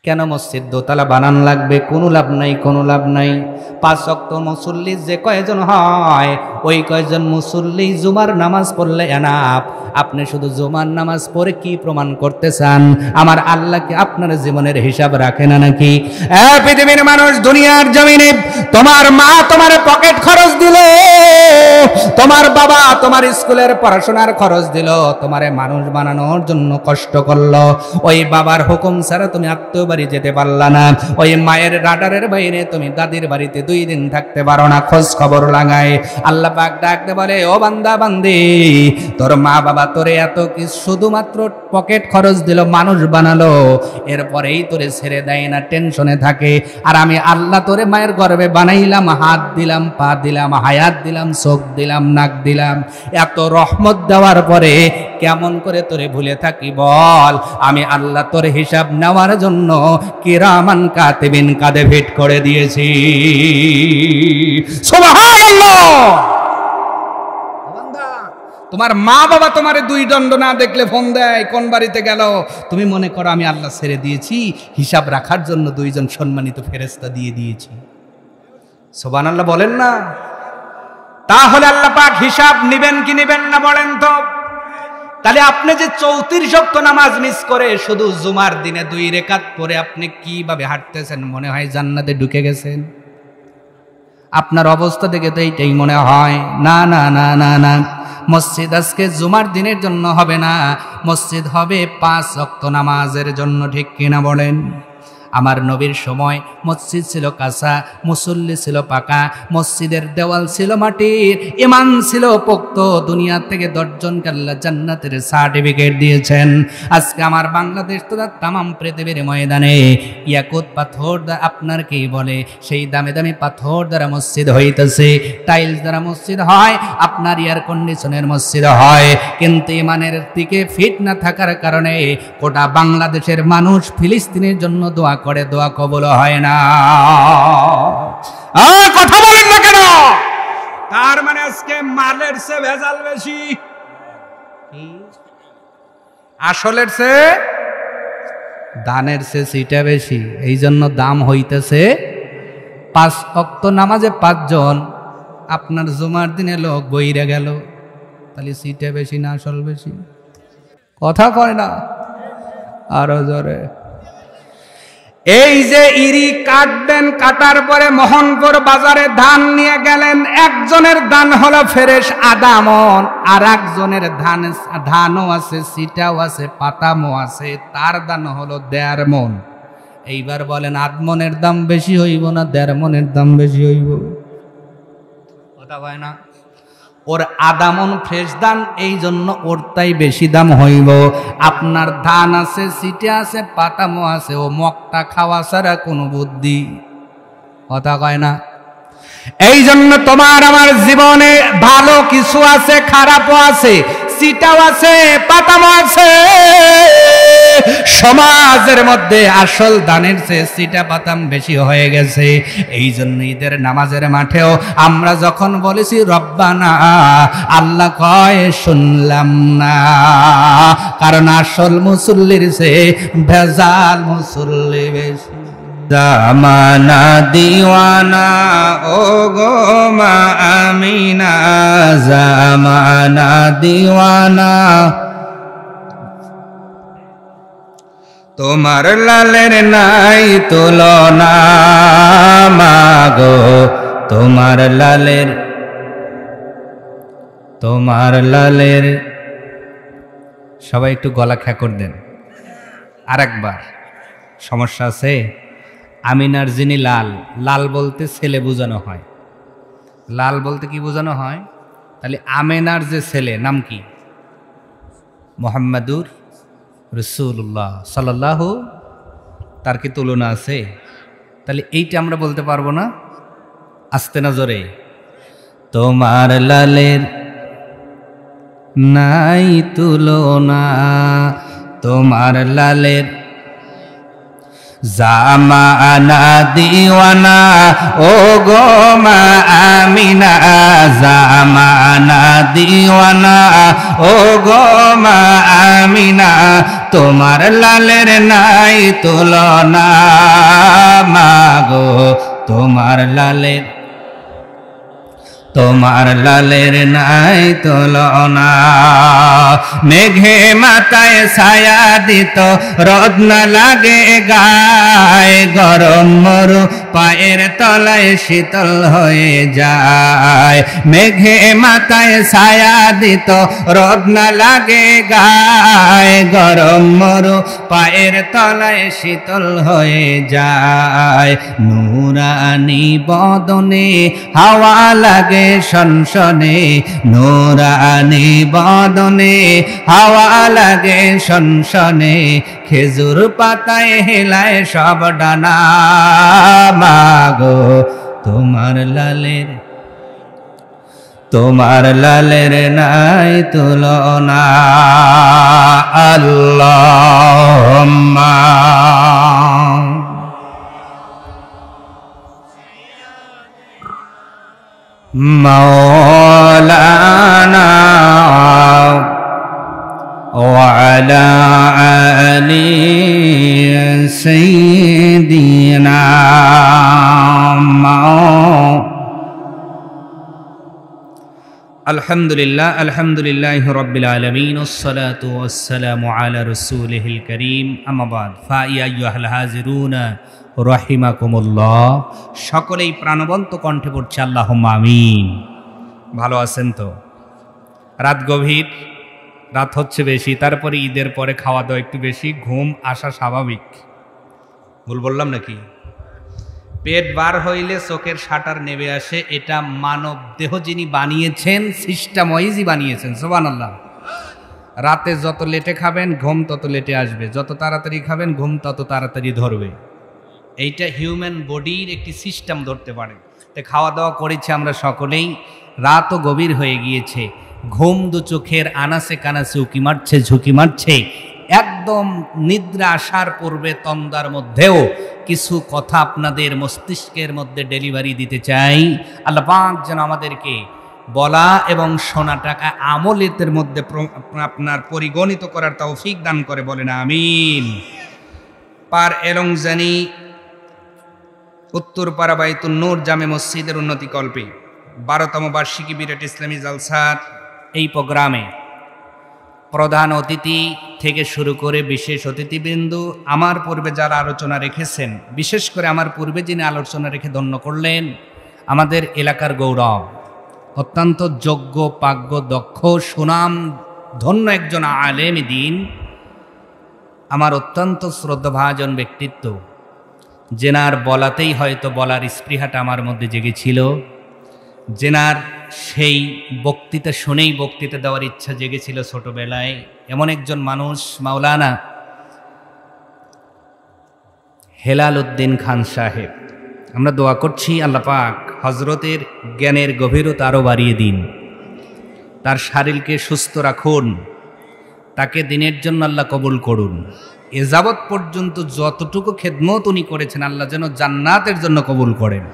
কেন মসজিদ দোতলা বানান লাগবে? কোনো লাভ নাই, কোনো লাভ নাই। 5 ওয়াক্ত মুসল্লি যে কয়জন হয়, ওই কয়জন মুসল্লি জুমার নামাজ পড়লে এনাফ। আপনি শুধু জুমার নামাজ পড়ে কি প্রমাণ করতে চান? আমার আল্লাহ কি আপনার জীবনের হিসাব রাখে না নাকি? পৃথিবীর মানুষ, দুনিয়ার জমিনে তোমার মা তোমার পকেট খরচ দিল, তোমার বাবা তোমার স্কুলের পড়াশোনার খরচ দিল, তোমারে মানুষ বানানোর জন্য কষ্ট করলো। ওই বাবার হুকুম ছাড়া তুমি আত্মীয় বাড়ি যেতে পারলা না, ওই মায়ের রাডারের বাইরে তুমি দাদির বাড়িতে 2 দিন থাকতে পারো না খোঁজ খবর লাগায়। আল্লাহ পাক ডাকতে বলে, ও বান্দা বান্দি, তোর মা বাবা তোরে এত কি শুধুমাত্র পকেট খরচ দিল, মানুষ বানালো, এরপরেই তোরে ছেড়ে দেয় না, টেনশনে থাকে। আর আমি আল্লাহ তোরে মায়ের গর্ভে বানাইলাম, হাত দিলাম, পা দিলাম, হায়াত দিলাম, চোখ দিলাম, নাক দিলাম, এত রহমত দেওয়ার পরে কেমন করে তোরে ভুলে থাকি বল? আমি আল্লাহ তোর হিসাব নেওয়ার জন্য কিরামান কাতিবিন কাঁধে ফিট করে দিয়েছি। সুবহানাল্লাহ। তোমার মা বাবা তোমারে 2 দণ্ড না দেখলে ফোন দেয়, কোন বাড়িতে গেল? তুমি মনে করো আমি আল্লাহ ছেড়ে দিয়েছি, হিসাব রাখার জন্য 2 জন সম্মানিত ফেরেশতা দিয়ে দিয়েছি। সুবহানাল্লাহ বলেন না? তাহলে আল্লাহ পাক হিসাব নেবেন কি নেবেন না বলেন তো? তাহলে আপনি যে 34 ওয়াক্ত নামাজ মিস করে শুধু জুমার দিনে 2 রাকাত পরে আপনি কিভাবে হাঁটতেছেন? মনে হয় জান্নাতে ঢুকে গেছেন। আপনার অবস্থা দেখে তো এইটাই মনে হয়। না না না না না, মসজিদ আজকে জুমার দিনের জন্য হবে না, মসজিদ হবে 5 ওয়াক্ত নামাজের জন্য। ঠিক কিনা বলেন? আমার নবীর সময় মসজিদ ছিল কাঁচা, মুসল্লি ছিল পাকা, মসজিদের দেওয়াল ছিল মাটির, ইমান ছিল পোক্ত। দুনিয়া থেকে 10 জনকে আল্লাহ জান্নাতের সার্টিফিকেট দিয়েছেন। আজকে আমার বাংলাদেশ তো তামাম পৃথিবীর ময়দানে ইয়াকুত পাথর আপনার কি বলে, সেই দামি দামি পাথর দ্বারা মসজিদ হইতেছে, টাইলস দ্বারা মসজিদ হয়, আপনার এয়ার কন্ডিশনের মসজিদ হয়। কিন্তু ইমানের দিকে ফিট না থাকার কারণে গোটা বাংলাদেশের মানুষ ফিলিস্তিনের জন্য দোয়া করে, দোয়া কবুল হয় না। কথা বলেন না কেন? তার মানে আজকে মালের চেয়ে ভেজাল বেশি, আসলের চেয়ে দানের চেয়ে সিটা বেশি। এই জন্য দাম হইতেছে 5 ওয়াক্ত নামাজে 5 জন, আপনার জুমার দিনে লোক বইরে গেল, তাহলে সিটা বেশি না আসল বেশি? কথা কয় না, আরো জোরে। এই যে ইরি কাটবেন, কাটার পরে মোহনপুর বাজারে ধান নিয়ে গেলেন, একজনের ধান হলো ফ্রেশ আধা মন, আর একজনের ধানও আছে, সিটাও আছে, পাতামো আছে, তার দান হলো 1.5 মন। এইবার বলেন আধ মনের দাম বেশি হইব না 1.5 মনের দাম বেশি হইব? কথা হয় না? ওর আধা মন ফ্রেশ ধান, এই জন্য ওর তাই বেশি দাম হইব। আপনার ধান আছে, সিটে আছে, পাতামো আছে, ও মগটা খাওয়া ছাড়া কোনো বুদ্ধি। কথা কয় না? এই জন্য তোমার আমার জীবনে ভালো কিছু আছে, খারাপও আছে, সিটাও আছে, পাতামো আছে। সমাজের মধ্যে আসল দানের চেয়ে সিটা পাতাম বেশি হয়ে গেছে। এই জন্য ঈদের নামাজের মাঠেও আমরা যখন বলেছি রব্বানা, আল্লাহ কয় শুনলাম না, কারণ আসল মুসল্লির চেয়ে ভেজাল মুসল্লি বেশি। জামানা দিওয়ানা ও গো মা আমিনা, জামানা দিওয়ানা, তোমার লালের নাই তুলনা মাগো, তোমার লালের। সবাই একটু গলা খ্যাকর দেন আরেকবার। সমস্যা আছে? আমিনার যিনি লাল, লাল বলতে ছেলে বোঝানো হয়। লাল বলতে কি বোঝানো হয়? তাহলে আমিনার যে ছেলে নাম কি? মুহাম্মাদুর রাসূলুল্লাহ সাল্লাল্লাহু, তার কি তুলনা আছে? তাহলে এইটা আমরা বলতে পারবো না? আস্তে না জোরে? তোমার লালের নাই তুলনা, তোমার লালের জামানা দিওয়ানা ও গো মা আমিনা, জামানা দিওয়ানা ও গো মা আমিনা, তোমার লালের নাই তুলনা মাগো, তোমার লালের নাই তুলনা। মেঘে মাথায় ছায়া দিত, রোদ না লাগে গায়ে, গরম মরু পায়ের তলায় শীতল হয়ে যায়। মেঘে মাথায় ছায়া দিত, রোদ না লাগে গায়ে, গরম মরু পায়ের তলায় শীতল হয়ে যায়। নূরানি বদনে হাওয়া লাগে শনশনে, নূরানি বদনে হাওয়া লাগে শনশনে, খেজুর পাতায় হেলায় সব ডানা মাগো, তোমার লালের নাই তুলনা। আল্লাহুম্মা মাওলানা ওয়া আলা আলি সাইয়্যিদিনা আলহামদুলিল্লাহ, আলহামদুলিল্লাহি রাব্বিল আলামিন, ওয়াসসালাতু ওয়াসসালামু আলা রাসূলিহিল কারীম, আম্মা বাদ। ফা ইয়া আইয়ুহাল হাজিরুনা রাহিমাকুমুল্লাহ। সকলেই প্রাণবন্ত কণ্ঠে পড়ছে আল্লাহুম্মা আমিন। ভালো আছেন তো? রাত গভীর, রাত হচ্ছে বেশি, তারপরে ঈদের পরে খাওয়া দাওয়া একটু বেশি, ঘুম আসা স্বাভাবিক। ভুল বললাম নাকি? পেট বার হইলে চোখের শাটার নেমে আসে, এটা মানব দেহ যিনি বানিয়েছেন সিস্টেম ওয়াইজই বানিয়েছেন। সুবহানাল্লাহ। রাতে যত লেটে খাবেন ঘুম তত লেটে আসবে, যত তাড়াতাড়ি খাবেন ঘুম তত তাড়াতাড়ি ধরবে। এইটা হিউম্যান বডির একটি সিস্টেম ধরতে পারে। তো খাওয়া দাওয়া করেছি আমরা সকলেই, রাতও গভীর হয়ে গিয়েছে, ঘুম দু চোখের আনাসে কানাসে উকি মারছে, ঝুঁকি মারছে। একদম নিদ্রা আসার পূর্বে তন্দার মধ্যেও কিছু কথা আপনাদের মস্তিষ্কের মধ্যে ডেলিভারি দিতে চাই। আল্লাহ পাক যেন আমাদেরকে বলা এবং শোনাটাকে আমলের মধ্যে আপনার পরিগণিত করার তৌফিক দান করে, বলেন আমিন। পার এলংজানি উত্তরপাড়া বাইতুন নূর জামে মসজিদের উন্নতি কল্পে 12তম বার্ষিকী বিরাট ইসলামী জালসার এই প্রোগ্রামে প্রধান অতিথি থেকে শুরু করে বিশেষ অতিথিবৃন্দ, আমার পূর্বে যারা আলোচনা রেখেছেন, বিশেষ করে আমার পূর্বে যিনি আলোচনা রেখে ধন্য করলেন, আমাদের এলাকার গৌরব, অত্যন্ত যোগ্য পাগ্য দক্ষ সুনাম ধন্য একজন আলেম দ্বীন, আমার অত্যন্ত শ্রদ্ধাভাজন ব্যক্তিত্ব, জেনার বলাতেই হয়তো বলার স্পৃহাটা আমার মধ্যে জেগেছিল, জেনার সেই বক্তৃতা শুনেই বক্তৃতা দেওয়ার ইচ্ছা জেগেছিল ছোটবেলায়, এমন একজন মানুষ মাওলানা হেলাল উদ্দিন খান সাহেব। আমরা দোয়া করছি আল্লাহ পাক হজরতের জ্ঞানের গভীরতা আরও বাড়িয়ে দিন, তার শরীরকে সুস্থ রাখুন, তাকে দিনের জন্য আল্লাহ কবুল করুন। এ যাবৎ পর্যন্ত যতটুকু খেদমত উনি করেছেন আল্লাহ যেন জান্নাতের জন্য কবুল করেন।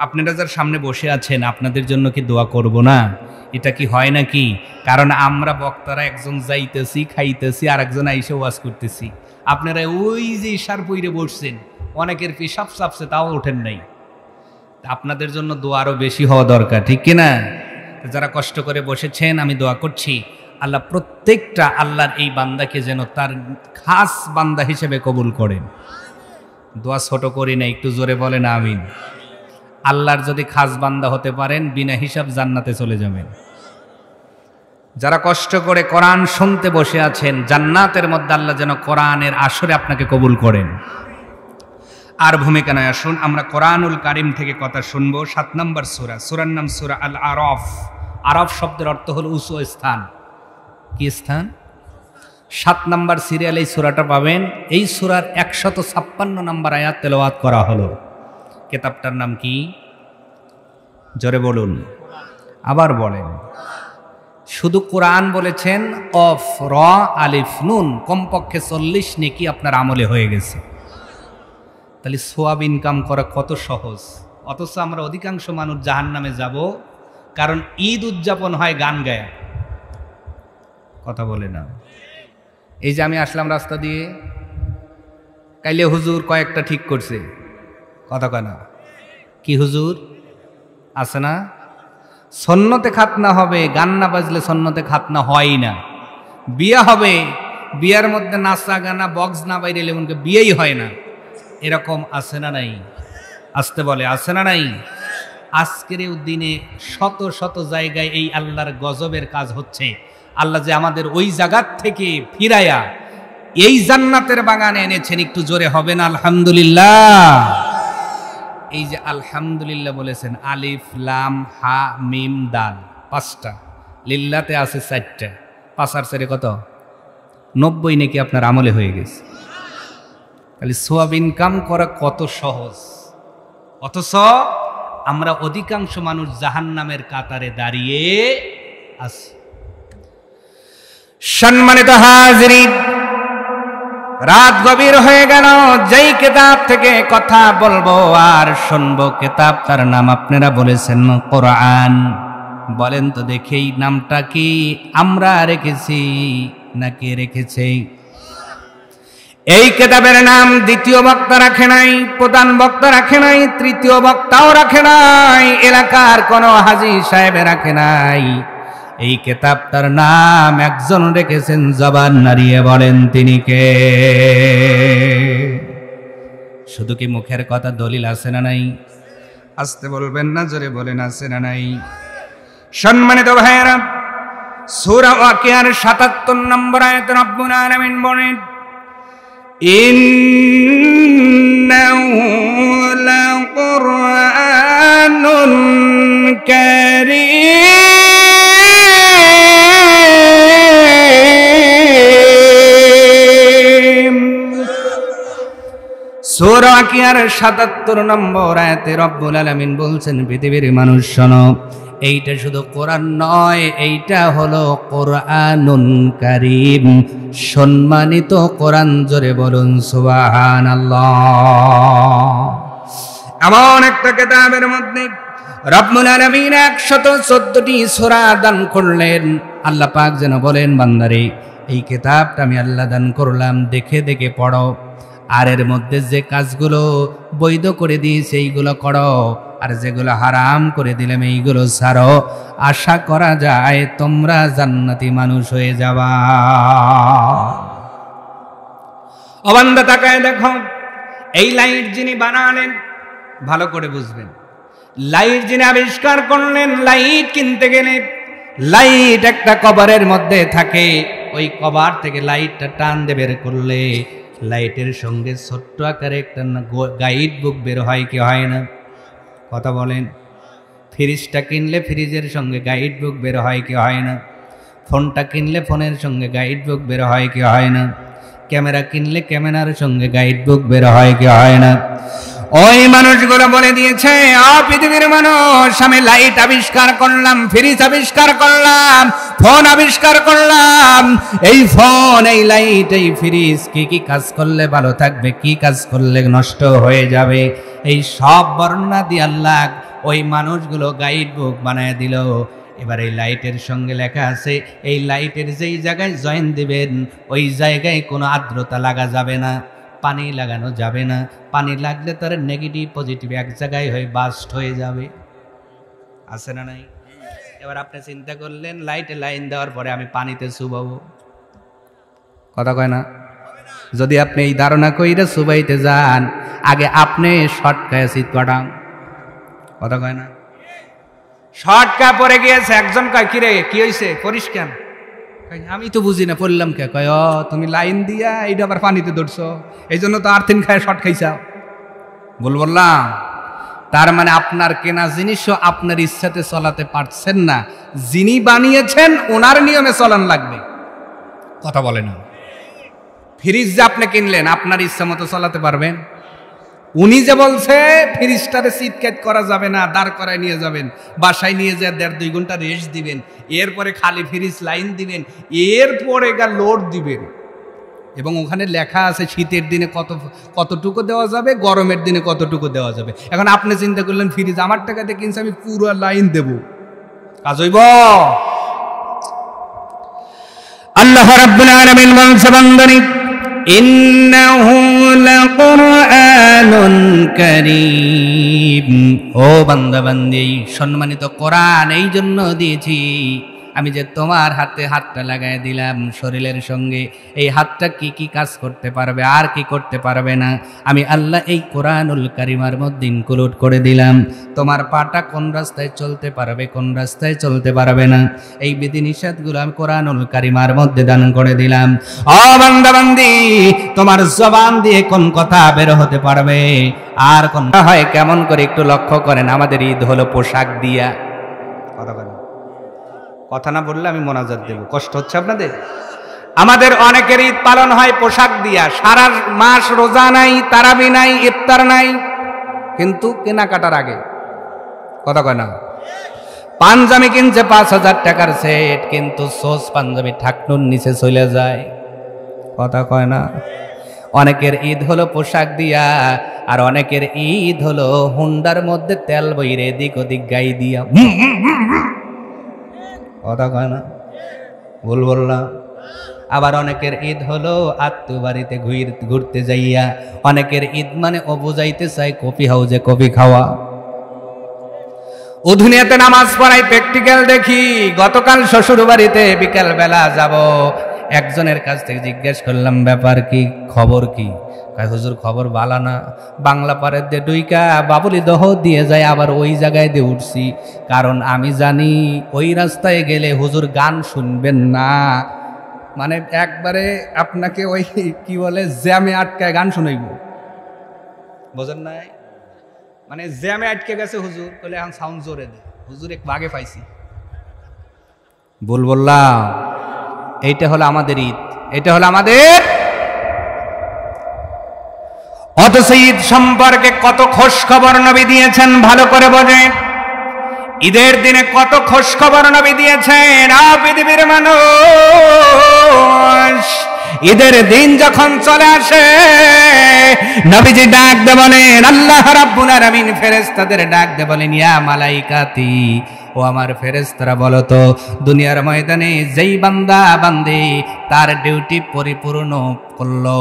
আপনারা যার সামনে বসে আছেন আপনাদের জন্য কি দোয়া করব না? এটা কি হয় নাকি? কারণ আমরা বক্তারা একজন যাইতেছি খাইতেছি আর একজন আইসে ওয়াজ করতেছি, আপনারা ওই যে ইশার পইরে বসছেন, অনেকের পেশাব চাপছে তাও ওঠেন নাই। আপনাদের জন্য দোয়া আরও বেশি হওয়া দরকার, ঠিক কিনা? যারা কষ্ট করে বসেছেন আমি দোয়া করছি আল্লাহ প্রত্যেকটা আল্লাহর এই বান্দাকে যেন তার খাস বান্দা হিসেবে কবুল করেন। দোয়া ছোট করি না, একটু জোরে বলেন আমিন। আল্লাহর যদি খাস বান্দা হতে পারেন বিনা হিসাব জান্নাতে চলে যাবেন। যারা কষ্ট করে কোরআন শুনতে বসে আছেন জান্নাতের মধ্যে আল্লাহ যেন কোরআনের আসরে আপনাকে কবুল করেন। আর ভূমিকা নয়, আসুন আমরা কোরআনুল কারিম থেকে কথা শুনবো। 7 নম্বর সূরা, সূরার নাম সূরা আল আরাফ। আরাফ শব্দের অর্থ হলো উঁচু স্থান। কি স্থান? 7 নম্বর সিরিয়াল এই সূরাটা পাবেন। এই সূরার 156 নম্বর আয়াত তেলাওয়াত করা হলো। কিতাবটার নাম কি? জোরে বলুন, আবার বলেন। শুধু কোরআন বলেছেন, অফ র আলিফ নুন, কমপক্ষে 40 নেকি আপনার আমলে হয়ে গেছে। তাহলে সোয়াব ইনকাম করা কত সহজ, অথচ আমরা অধিকাংশ মানুষ জাহান্নামে যাব, কারণ ঈদ উদযাপন হয় গান গায়া। কথা বলে না। এই যে আমি আসলাম রাস্তা দিয়ে, কাইলে হুজুর কয়েকটা ঠিক করছে, কথা কয় না? কি হুজুর আছে না? সন্নতে খাতনা হবে, গান না বাজলে সন্নতে খাতনা হয় না। বিয়ে হবে, বিয়ার মধ্যে নাচা গানা বক্স না বাইরে এমনকি বিয়েই হয় না। এরকম আছে না নাই? আসতে বলে আছে না নাই? আজকের দিনে শত শত জায়গায় এই আল্লাহর গজবের কাজ হচ্ছে। আল্লাহ যে আমাদের ওই জায়গার থেকে ফিরায়া এই জান্নাতের বাগানে এনেছেন, একটু জোরে হবে না আলহামদুলিল্লাহ? এই যে আলহামদুলিল্লাহ বলেছেন, আলিফ লাম হা মিম দাল, 5টা, লিল্লাতে আছে 4টা, 5 আর 4 কত? 90 নাকি আপনার আমলে হয়ে গেছে। তাহলে সোয়াব ইনকাম করা কত সহজ, অথচ আমরা অধিকাংশ মানুষ জাহান্নামের কাতারে দাঁড়িয়ে আছি। সম্মানিত হাজিরিন, রাত গভীর হয়ে গেল, যেই কিতাব থেকে কথা বলবো আর শুনবো কিতাব, তার নাম আপনারা বলেছেন কোরআন। বলেন তো দেখেই নামটা কি আমরা রেখেছি নাকি রেখেছে? এই কিতাবের নাম দ্বিতীয় বক্তা রাখে নাই, প্রধান বক্তা রাখে নাই, তৃতীয় বক্তাও রাখে নাই, এলাকার কোনো হাজী সাহেব রাখে নাই। এই কিতাবটার নাম একজন রেখেছেন, জবান নাড়িয়ে বলেন তিনি কে? শুধু কি মুখের কথা, দলিল আছে না নাই? আসতে বলবেন না, জোরে বলেন আছে না নাই? সম্মানিত ভাইয়েরা, সূরা ওয়াকিয়ার ৭৭ নম্বর আয়াতে রব্বুল আলামিন বলেন, ইন্নাহু লাকুরআনুন কারীম। সূরা ওয়াকিয়ার ৭৭ নম্বর আয়াতে রব্বুল আলামিন বলছেন, পৃথিবীর মানুষ শোনো, এইটা শুধু কোরআন নয়, এইটা হলো কোরআনুন কারীম, সম্মানিত কোরআন। জোরে বলুন সুবহানাল্লাহ। এমন একটা কিতাবের মধ্যে রব্বুল আলামিন 114টি সূরা দান করলেন। আল্লাহ পাক যেন বলেন, বান্দারে এই কিতাবটা আমি আল্লাহ দান করলাম, দেখে দেখে পড়ো, আর এর মধ্যে যে কাজগুলো বৈধ করে দিয়েছে এইগুলো করো, আর যেগুলো হারাম করে দিলাম এইগুলো ছাড়ো। আশা করা যায় তোমরা জান্নাতি মানুষ হয়ে যাবা। ও বান্দা, তাকায় দেখো, এই লাইট যিনি বানালেন, ভালো করে বুঝবেন, লাইট যিনি আবিষ্কার করলেন, লাইট কিনতে গেলে লাইট একটা কভারের মধ্যে থাকে, ওই কভার থেকে লাইটটা টান দিয়ে বের করলে লাইটের সঙ্গে ছোট্ট আকারে একটা গাইড বুক বের হয় কি হয় না? কথা বলেন। ফ্রিজটা কিনলে ফ্রিজের সঙ্গে গাইড বুক বের হয় কি হয় না? ফোনটা কিনলে ফোনের সঙ্গে গাইড বুক বের হয় কি হয় না? ক্যামেরা কিনলে ক্যামেরার সঙ্গে গাইড বুক বের হয় কি হয় না? ওই মানুষগুলো বলে দিয়েছে, পৃথিবীর মানুষ, আমি লাইট আবিষ্কার করলাম, ফ্রিজ আবিষ্কার করলাম, ফোন আবিষ্কার করলাম, এই ফোন, এই লাইট, এই ফ্রিজ কি কি কাজ করলে ভালো থাকবে, কি কাজ করলে নষ্ট হয়ে যাবে, এই সব বর্ণনা দিয়ে আল্লাহ ওই মানুষগুলো গাইড বুক বানায় দিল। এবার এই লাইটের সঙ্গে লেখা আছে, এই লাইটের যেই জায়গায় জয়েন দিবেন ওই জায়গায় কোনো আর্দ্রতা লাগা যাবে না, পানি লাগানো যাবে না, পানি লাগলে তার নেগেটিভ পজিটিভ এক জায়গায় হয়ে বাস্ট হয়ে যাবে। আছে না নাই? এবার আপনি চিন্তা করলেন, লাইটে লাইন দেওয়ার পরে আমি পানিতে চুবাবো, কথা কয় না? যদি আপনি এই ধারণা কইরা চুবাইতে যান, আগে আপনি শর্ট খায় শীত পাঠান, কথা কয় না? শর্টকা পরে গিয়েছে, একজন কয়, কিরে কি হয়েছে, পরিষ্কার? আমি তো বুঝি না, পড়লাম কে? কয়, তুমি লাইন দিয়া এইটা আবার পানিতে ধরছো, এই জন্য তো আর্থিন খায় শর্ট খাইছাও। বললাম, তার মানে আপনার কেনা জিনিসও আপনার ইচ্ছাতে চলাতে পারছেন না, যিনি বানিয়েছেন ওনার নিয়মে চলান লাগবে। কথা বলে না? ফ্রিজ যে আপনি কিনলেন, আপনার ইচ্ছা মতো চালাতে পারবেন? উনি যে বলছে ফ্রিজটারে শীতকাট করা যাবে না, দাঁড় করায় নিয়ে যাবেন, বাসায় নিয়ে যা 1.5-2 ঘন্টা রেস্ট দিবেন, এরপরে খালি ফ্রিজ লাইন দিবেন, এরপরে লোড দিবেন, এবং ওখানে লেখা আছে শীতের দিনে কতটুকু দেওয়া যাবে, গরমের দিনে কতটুকু দেওয়া যাবে। এখন আপনি চিন্তা করলেন ফ্রিজ আমার টাকাতে কিনছে, আমি পুরো লাইন দেব, কাজ হইব? আল্লাহ রাব্বুল আলামিন বলছে বান্দানি ইন্নাহু লাকুরআনুন কারীম, ও বান্দা বান্দি সম্মানিত কোরআন এই জন্য দিয়েছি আমি যে তোমার হাতে হাতটা লাগাই দিলাম শরীরের সঙ্গে, এই হাতটা কি কি কাজ করতে পারবে আর কি করতে পারবে না আমি আল্লাহ এই কোরআনুল কারিমার মধ্যে ইনক্লুড করে দিলাম। তোমার পাটা কোন রাস্তায় চলতে পারবে, কোন রাস্তায় চলতে পারবে না, এই বিধিনিষেধগুলো আমি কোরআনুল কারিমার মধ্যে দান করে দিলাম। ও বান্দা বান্দি তোমার জবান দিয়ে কোন কথা বের হতে পারবে আর কোন হয় কেমন করে একটু লক্ষ্য করেন। আমাদের ঈদ হলো পোশাক দিয়া, কথা না বললে আমি মোনাজাত দেব, কষ্ট হচ্ছে আপনাদের? আমাদের অনেকের ঈদ পালন হয় পোশাক দিয়া, সারা মাস রোজা নাই, তারাবি নাই, ইফতার নাই, কিন্তু কেনাকাটার আগে কথা কয় না, পাঞ্জাবি কিনছে 5,000 টাকার সেট, কিন্তু সোস পাঞ্জাবি ঠাকনুর নিচে চলে যায়, কথা কয় না। অনেকের ঈদ হলো পোশাক দিয়া, আর অনেকের ঈদ হলো হুন্ডার মধ্যে তেল বইরে এদিক ওদিক গাই দিয়া, কথা কয় না, ভুল বললাম। আবার অনেকের ঈদ হলো আত্মীয় বাড়িতে ঘুরতে যাইয়া, অনেকের ঈদ মানে ও বুঝাইতে চাই কফি হাউজে কফি খাওয়া। উধুনিয়াতে নামাজ পড়াই, প্র্যাকটিক্যাল দেখি। গতকাল শ্বশুর বাড়িতে বিকাল বেলা যাব, একজনের কাছ থেকে জিজ্ঞেস করলাম ব্যাপার কি, খবর কি? হুজুর খবর বালা না, বাংলা পাড়ের দিয়ে ডুইকা বাবুলি দহ দিয়ে যায়, আবার ওই জায়গায় দিয়ে উঠছি, কারণ আমি জানি ওই রাস্তায় গেলে হুজুর গান শুনবেন না, মানে একবারে আপনাকে ওই কি বলে জ্যামে আটকায় গান শুনাইব, বোঝেন নাই? মানে জ্যামে আটকে গেছে হুজুর, বলে এখন সাউন্ড জোরে দে, হুজুর এক বাগে পাইছি, ভুল বললাম। এইটা হলো আমাদের ঈদ, এটা হলো আমাদের। অথচ ঈদ সম্পর্কে কত খোঁজ খবর নবী দিয়েছেন ভালো করে বোঝেন। ঈদের দিনে কত খোঁজ খবর নবী দিয়েছেন। পৃথিবীর মানুষ ঈদের দিন যখন চলে আসে নবীজি ডাক দে বলেন, আল্লাহ রাব্বুল আলামিন ফেরেশতাদের ডাক দে বলেন, ইয়া মালাইকাতি, ও আমার ফেরেশতারা বলো তো দুনিয়ার ময়দানে যেই বান্দা বান্দি তার ডিউটি পরিপূর্ণ করলো,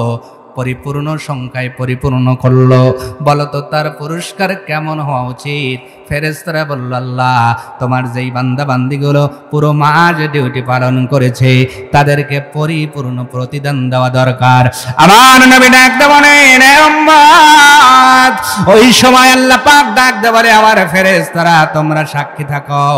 পরিপূর্ণ সংখ্যায় পরিপূর্ণ করলো, বলতো তার পুরস্কার কেমন হওয়া উচিত? ফেরেশতারা বলল, আল্লাহ তোমার যেই বান্দা বান্দিগুলো পুরো মাস ডিউটি পালন করেছে তাদেরকে পরিপূর্ণ প্রতিদান দেওয়া দরকার। আমার নবী ডাক দে বলেন, হে উম্মত, ওই সময় আল্লাহ পাক ডাক দে বলে, আমার ফেরেশতারা তোমরা সাক্ষী থাকো,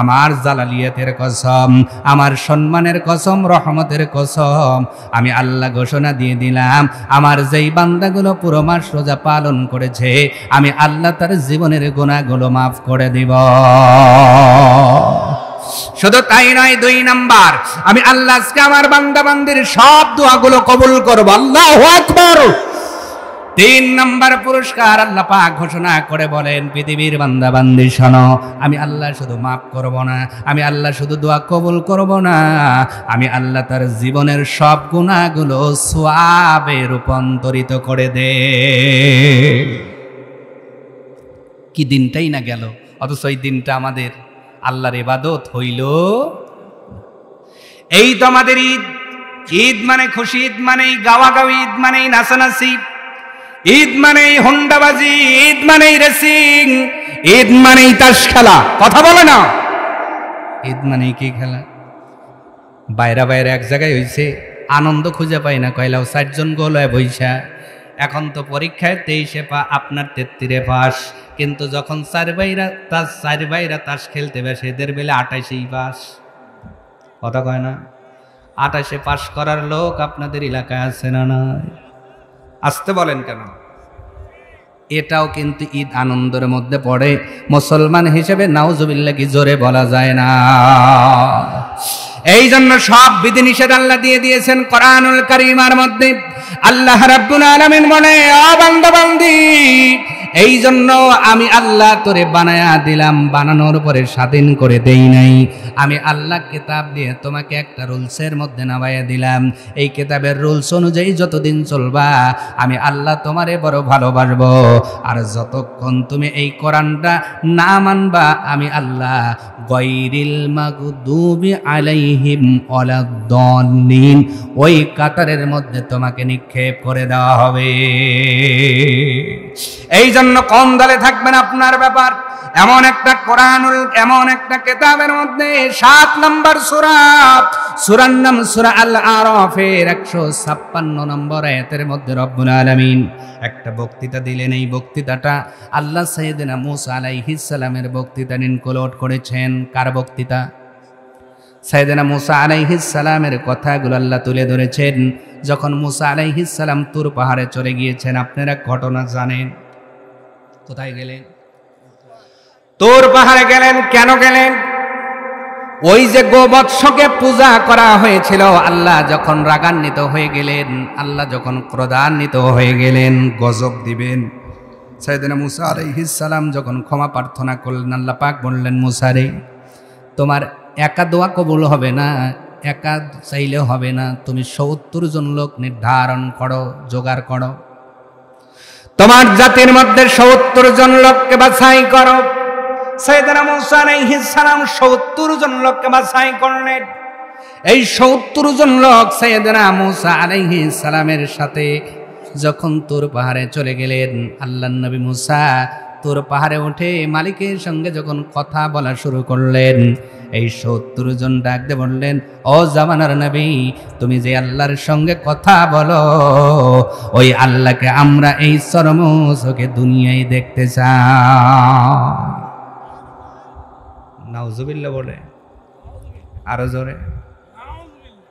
আমার জালালিয়াতের কসম, আমার সম্মানের কসম, রহমতের কসম, আমি আল্লাহ ঘোষণা দিয়ে দিলাম আমার যেই বান্দাগুলো পুরো মাস রোজা পালন করেছে আমি আল্লাহ তার জীবনের গুনাহগুলো মাফ করে দিব। শুধু তাই নয়, 2 নাম্বার, আমি আল্লাহ আজকে আমার বান্দা বান্দির সব দোয়াগুলো কবুল করব, আল্লাহু আকবার। 3 নাম্বার পুরস্কার আল্লাহ পাক ঘোষণা করে বলেন, পৃথিবীর বান্দা বান্দি শোনো, আমি আল্লাহ শুধু মাফ করব না, আমি আল্লাহ শুধু দোয়া কবুল করব না, আমি আল্লাহ তার জীবনের সব গুনাহগুলো সওয়াবে রূপান্তরিত করে দে। কি দিনটাই না গেল, অথচ এই দিনটা আমাদের আল্লাহর ইবাদত হইল। এই তো আমাদের ঈদ। ঈদ মানে খুশি, ঈদ মানেই গাওয়াগাওয়ি, ঈদ মানেই নাচানাচি, ঈদ মানেই হুন্ডাবাজি, ঈদ মানেই রেসিং, ঈদ মানেই তাস খেলা, কথা বলে না। ঈদ মানেই কি খেলা? বাইরা বাইরে এক জায়গায় হইছে, আনন্দ খুঁজে পাই না, কয়লাও 4 জন গোল হয় বৈশা। এখন তো পরীক্ষায় 23-এ আপনার 33-এ পাস, কিন্তু যখন 4 ভাইরা তাস খেলতে বসে এদের বেলে 28-এই পাস, কথা কয় না। 28-এ পাস করার লোক আপনাদের এলাকায় আছে না? নয়, আসতে বলেন কেন? এটাও কিন্তু ঈদ আনন্দের মধ্যে পড়ে। মুসলমান হিসেবে নাউজুবিল্লাহ কি জোরে বলা যায় না। এই জন্য সব বিধিনিষেধ আল্লাহ দিয়ে দিয়েছেন কোরআনুল কারীমের মধ্যে। আল্লাহ রাব্বুল আলামিন বলে, ও বান্দা বান্দি, এই জন্য আমি আল্লাহ তোরে বানায়া দিলাম, বানানোর পরে স্বাধীন করে দেই নাই। আমি আল্লাহ কিতাব দিয়ে তোমাকে একটা রুলসের মধ্যে নামাইয়া দিলাম। এই কিতাবের রুলস অনুযায়ী যতদিন চলবা আমি আল্লাহ তোমারে বড় ভালোবাসবো। আর যতক্ষণ তুমি এই কোরআনটা না মানবা আমি আল্লাহ গায়রিল মাগদুবি আলাইহিম ওয়ালাদ-দাল্লিন ওই কাতারের মধ্যে তোমাকে নিক্ষেপ করে দেওয়া হবে। এই জন্য কোন দলে থাকবেন আপনার ব্যাপার। এমন একটা কোরআনুল, এমন একটা কিতাবের মধ্যে 7 নম্বর সূরা, সূরার নাম সূরা আল আরাফের 156 নম্বর আয়াতের মধ্যে রব্বুল আলামিন একটা বক্তৃতা দিলেন। এই বক্তৃতাটা আল্লাহ সাইয়েদনা মূসা আলাইহিস সালামের বক্তৃতা ইনক্লুড করেছেন। কার বক্তৃতা? সাইয়েদনা মূসা আলাইহিস সালামের কথাগুলো আল্লাহ তুলে ধরেছেন যখন মূসা আলাইহিস সালাম তুর পাহাড়ে চলে গিয়েছেন। আপনারা ঘটনা জানেন। কোথায় গেলেন? তুর পাহাড়ে গেলেন। কেন গেলেন? ওই যে গোবৎসকে পূজা করা হয়েছিল, আল্লাহ যখন রাগান্বিত হয়ে গেলেন, আল্লাহ যখন ক্রোধান্বিত হয়ে গেলেন, গজব দিবেন। সাইয়েদনা মূসা আলাইহিস সালাম যখন ক্ষমা প্রার্থনা করলেন, আল্লাহ পাক বললেন, মূসা রে, তোমার একা দোয়া কবুল হবে না, একা চাইলে হবে না, তুমি 70 জন লোক নির্ধারণ করো, জোগাড় করো। তোমার জাতির মধ্যে 70 জন লোককে বাছাই করো। সাইয়েদনা মূসা আলাইহিস সালাম 70 জন লোককে বাছাই করলেন। এই 70 জন লোক সাইয়েদনা মূসা আলাইহিস সালামের সাথে যখন তুর পাহাড়ে চলে গেলেন, আল্লাহর নবী মূসা তুর পাহাড়ে উঠে মালিকের সঙ্গে যখন কথা বলা শুরু করলেন, এই 70 জন ডাক দিয়ে বললেন, ও জামানার নবী, তুমি যে আল্লাহর সঙ্গে কথা বলো ওই আল্লাহকে আমরা এই চরমচোখে দুনিয়ায় দেখতে চাই। নাউজুবিল্লাহ বলে আরো জোরে।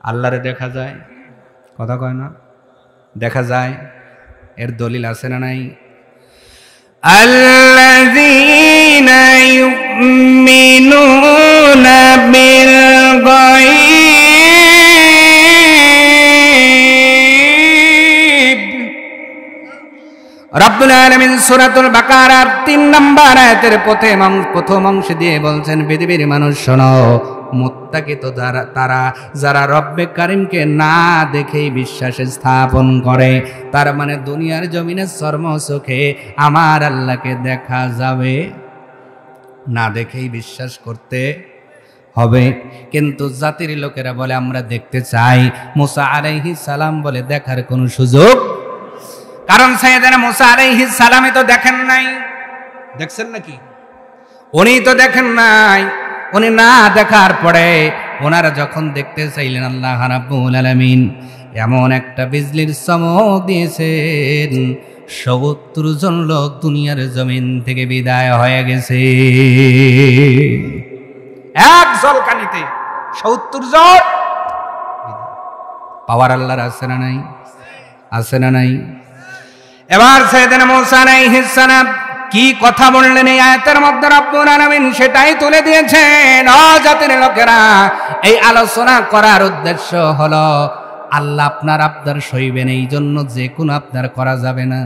আল্লাহরে দেখা যায়, কথা কয় না, দেখা যায়। এর দলিল আছে না নাই? আল্লাযীনা ইউমিনুনা বিল গায়ব। রব্বুল আলামিন সূরাতুল বাকারার 3 নম্বর আয়াতের প্রথম অংশ দিয়ে বলছেন, পৃথিবীর মানুষ শোনো, মুত্তাকি তো তারা যারা রব্বে কারিমকে না দেখেই বিশ্বাস স্থাপন করে। তার মানে দুনিয়ার জমিনে চর্মচোখে আমার আল্লাহকে দেখা যাবে না, দেখেই বিশ্বাস করতে হবে। কিন্তু জাতির লোকেরা বলে আমরা দেখতে চাই। মূসা আলাইহিস সালাম বলে দেখার কোনো সুযোগ, কারণ সাইয়েদনা মূসা আলাইহিস সালামই তো দেখেন নাই। দেখছেন নাকি? উনি তো দেখেন নাই। উনি না দেখার পরে ওনারা যখন দেখতে চাইলেন, আল্লাহ রাব্বুল আলামিন এমন একটা বিজলির চমক দিয়েছেন, 70 জন লোক দুনিয়ার জমিন থেকে বিদায় হয়ে গেছে। এক ঝলকানিতে 70 জন। পাওয়ার আল্লাহর আছে না নাই? আছে না নাই? এবার সাইয়েদনা মূসা আলাইহিস সালাম কি কথা বললেন এই আয়াতের মধ্যে রব্বুল আলামিন সেটাই তুলে দিয়েছেন। ও জাতির লোকেরা, এই আলোচনা করার উদ্দেশ্য হলো আল্লাহ আপনার আবদার সইবেন, এই জন্য যে কোনো আপনার করা যাবে না।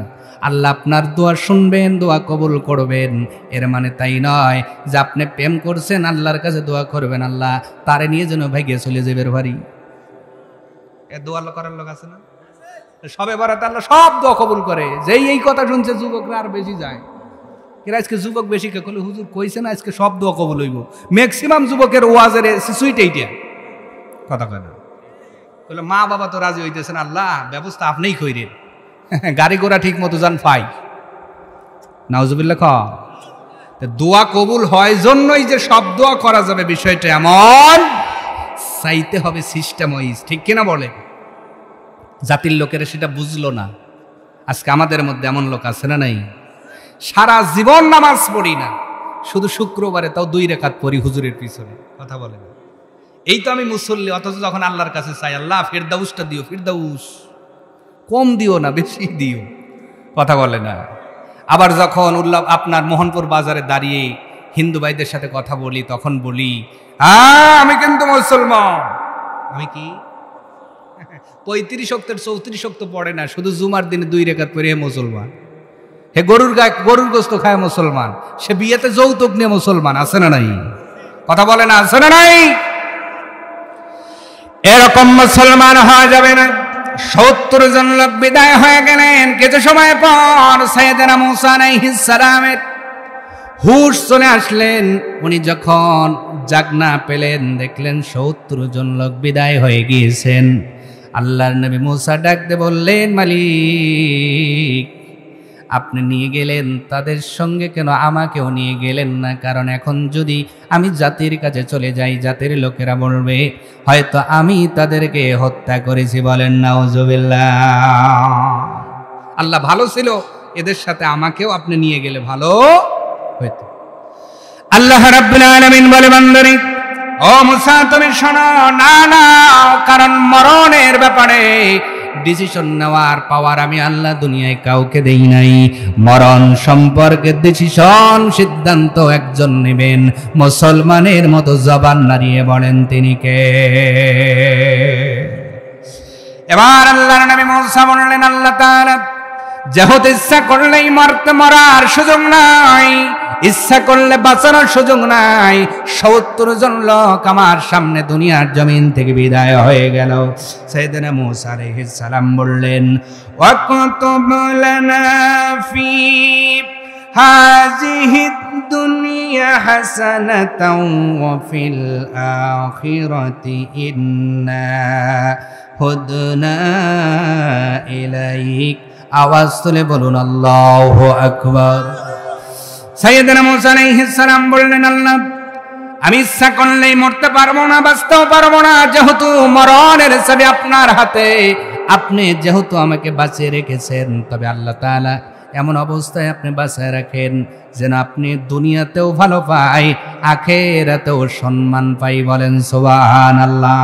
আল্লাহ আপনার দোয়া শুনবেন, দোয়া কবুল করবেন। এর মানে তাই নয় যে আপনি প্রেম করছেন, আল্লাহর কাছে দোয়া করবেন আল্লাহ তারে নিয়ে যেন ভাইগে চলে যাবে ভারি। এ দোয়া করার লোক আছে না? সবে বরাত আল্লাহ সব দোয়া কবুল করে। যেই এই কথা শুনছে যুবকরা আর বেশি যায়। এরা আজকে যুবক বেশি কে কইলে হুজুর কইছে না আজকে সব দোয়া কবুল হইব। ম্যাক্সিমাম যুবকের ওয়াজের সুইট এইটা কথা কয় না। বলে মা বাবা তো রাজি হইতেছেন, আল্লাহ ব্যবস্থা আপনিই কইরেন, গাড়ি ঘোড়া ঠিক মতো যান পাই। নাউজুবিল্লাহ। দোয়া কবুল হয় জন্যই যে সব দোয়া করা যাবে বিষয়টা এমন, চাইতে হবে সিস্টেম ওয়াইজ, ঠিক কিনা বলে? জাতির লোকেরা সেটা বুঝলো না। আজকে আমাদের মধ্যে এমন লোক আছে না নাই? সারা জীবন নামাজ পড়ি না, শুধু শুক্রবারে তাও 2 রাকাত পড়ি হুজুরের পিছনে, কথা বলে না। এই তো আমি মুসল্লি, অথচ যখন আল্লাহর কাছে চাই আল্লাহ ফেরদাউসটা দিও, ফেরদাউস কম দিও না, বেশি দিও, কথা বলে না। আবার যখন আপনার মোহনপুর বাজারে দাঁড়িয়ে হিন্দু ভাইদের সাথে কথা বলি, তখন বলি আমি কিন্তু মুসলমান। আমি কি 35 ওয়াক্তের 34 ওয়াক্ত পড়ে না, শুধু জুমার দিনে 2 রাকাত পড়ে মুসলমান। হে গরুর গোস্ত খায় মুসলমান, সে বিয়েতে যৌতুক নিয়ে মুসলমান, আছে না নাই? কথা বলে না, আছে না নাই? এরকম মুসলমান হওয়া যাবে না। 70 জন লোক বিদায় হয়ে গেলেন। কিছু সময় পর সাইয়েদনা মূসা আলাইহিস সালামের হুশ চলে আসলেন। উনি যখন জাগনা পেলেন, দেখলেন 70 জন লোক বিদায় হয়ে গিয়েছেন। আল্লাহর নবী মূসা ডাকতে বললেন, মালিক, আপনি নিয়ে গেলেন তাদের সঙ্গে, কেন আমাকেও নিয়ে গেলেন না? কারণ এখন যদি আমি জাতির কাছে চলে যাই, জাতির লোকেরা বলবে হয়তো আমি তাদেরকে হত্যা করেছি। বলেন নাউজুবিল্লাহ। আল্লাহ ভালো ছিল, এদের সাথে আমাকেও আপনি নিয়ে গেলে ভালো হইতো। আল্লাহ রাব্বুল আলামিন বলে, বান্দারে ও মূসা তুমি শোনো, না না, কারণ মরণের ব্যাপারে ডিসিশন নেওয়ার পাওয়ার আমি আল্লাহ দুনিয়ায় কাউকে দেই নাই। মরণ সম্পর্কে ডিসিশন, সিদ্ধান্ত একজন নেবেন, মুসলমানের মতো জবান নাড়িয়ে বলেন তিনি কে? এবার আল্লাহর নবী মূসা বললেন, আল্লাহ তাআলা যেহেতু ইচ্ছা করলেই মরার সুযোগ নাই, ইচ্ছা করলে বাঁচানোর সুযোগ নাই। 70 জন লোক আমার সামনে দুনিয়ার জমিন থেকে বিদায় হয়ে গেল। সাইয়েদনা মূসা আলাইহিস সালাম বললেন, ওয়াকতুব লানা ফি হাযিহি দুনিয়া হাসানাতাও ওয়া ফিল আখিরাতি ইন্না হুদনা ইলাইক। আওয়াজ তুলে বলুন আল্লাহু আকবার। সাইয়েদনা মূসা আলাইহিস সালাম বললেন, আল্লাহ আমি ইচ্ছা করলেই মরতে পারবো না, বাঁচতেও পারবো না। যেহেতু মরণের চাবি আপনার হাতে, আপনি যেহেতু আমাকে বাঁচিয়ে রেখেছেন, তবে আল্লাহ তাআলা এমন অবস্থায় আপনি বাঁচায় রাখেন যেন আপনি দুনিয়াতেও ভালো পাই, আখিরাতেও সম্মান পাই। বলেন সুবহানাল্লাহ।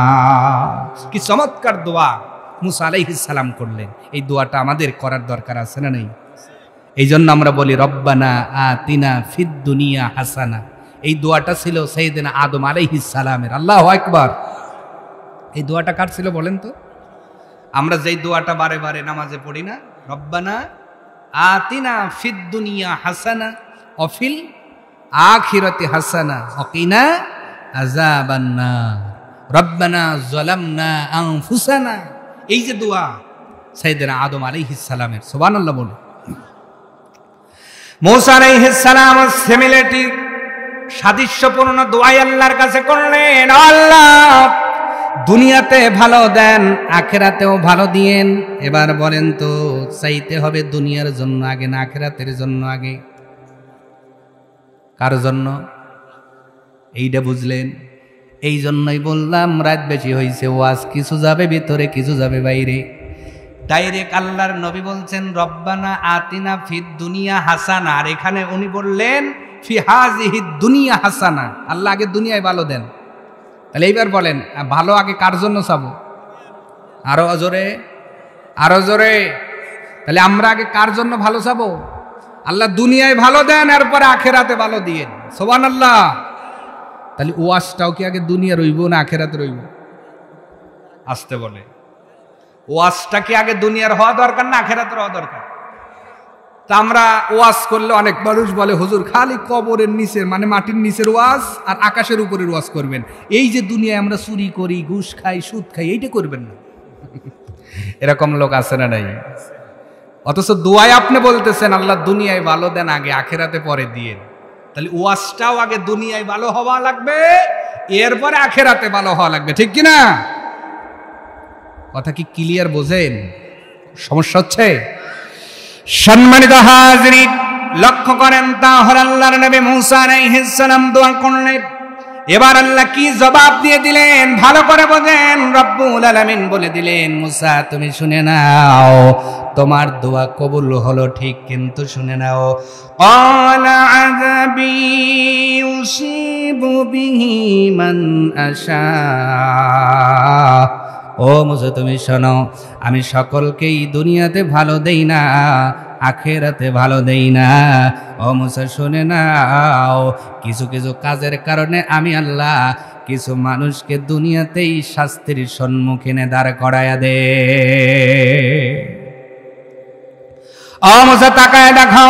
কি চমৎকার দোয়া মূসা আলাইহিস সালাম করলেন। এই দোয়াটা আমাদের করার দরকার আছে না নাই? এই জন্য আমরা বলি রব্বানা আতিনা ফিদ দুনিয়া হাসানা। এই দোয়াটা ছিল সাইয়েদনা আদম আলাইহিস সালামের। আল্লাহু আকবার। এই দোয়াটা কার ছিল বলেন তো? আমরা যেই দোয়াটা বারে বারে নামাজে পড়ি না, রব্বানা আতিনা ফিদ দুনিয়া হাসানা ওয়া ফিল আখিরাতি হাসানা ওয়া কিনা আযাবান নার, রব্বানা যালামনা আনফুসানা। এই যে দোয়া সাইয়েদনা আদম আলাইহিস সালামের, সুবহানাল্লাহ বলে। মূসা আলাইহিস সালাম সিমিলারিটি সাদৃশ্যপূর্ণ দোয়া আল্লাহর কাছে করলেন, আল্লাহ দুনিয়াতে ভালো দেন, আখিরাতেও ভালো দিয়েন। এবার বলেন তো, চাইতে হবে দুনিয়ার জন্য আগে না আখিরাতের জন্য আগে? কার জন্য? এইটা বুঝলেন? এই জন্যই বললাম রাত বেশি হয়েছে, ওয়াজ কিছু যাবে ভিতরে, কিছু যাবে বাইরে। ডাইরেক্ট আল্লাহর নবী বলছেন রব্বানা আতিনা ফিদ দুনিয়া হাসানা, আর এখানে উনি বললেন ফি হাযিহি দুনিয়া হাসানা। আল্লাহ আগে দুনিয়ায় ভালো দেন। তাহলে এইবার বলেন, ভালো আগে কার জন্য চাবো? আরো জোরে, আরো জোরে। তাহলে আমরা আগে কার জন্য ভালো চাবো? আল্লাহ দুনিয়ায় ভালো দেন, এরপরে আখেরাতে ভালো দিয়েন। সুবহানাল্লাহ। তাহলে ওয়াজটাও কি আগে দুনিয়া রইব না আখেরাতে রইব? আসতে বলে, ওয়াজটা কি আগে দুনিয়ার হওয়া দরকার না আখেরাতের হওয়া দরকার? তা আমরা ওয়াজ করলে অনেক মানুষ বলে, হুজুর খালি কবরের নিচের মানে মাটির নিচের ওয়াজ আর আকাশের উপরের ওয়াজ করবেন। এই যে দুনিয়ায় আমরা চুরি করি, ঘুষ খাই, সুদ খাই, এইটা করবেন না। এরকম লোক আছে না নাই? অথচ দোয়ায় আপনি বলতেছেন আল্লাহ দুনিয়ায় ভালো দেন, আগে আখেরাতে পরে দিয়ে। তাহলে ওয়াজটাও আগে দুনিয়ায় ভালো হওয়া লাগবে, এরপরে আখেরাতে ভালো হওয়া লাগবে, ঠিক কিনা? কথা কি ক্লিয়ার বোঝেন? সমস্যা হচ্ছে? সম্মানিত হাজিরিন, লক্ষ্য করেন, তাহলে আল্লাহর নবী মূসা আলাইহিস সালাম দোয়া করলেন। এবার আল্লাহ কি জবাব দিয়ে দিলেন ভালো করে বোঝেন। রব্বুল আলামিন বলে দিলেন, মূসা তুমি শুনে নাও, তোমার দোয়া কবুল হলো ঠিক, কিন্তু শুনে নাও, ক্বালা আযাবি ইউসিবু বিহি মান আশা। ও মূসা তুমি শোনো, আমি সকলকেই দুনিয়াতে ভালো দেই না, আখেরাতে ভালো দেই না। ও মূসা শুনে নাও, কিছু কিছু কাজের কারণে আমি আল্লাহ কিছু মানুষকে দুনিয়াতেই শাস্তির সম্মুখীনে দাঁড় করায়া দে। ও মুসা তাকায় দেখো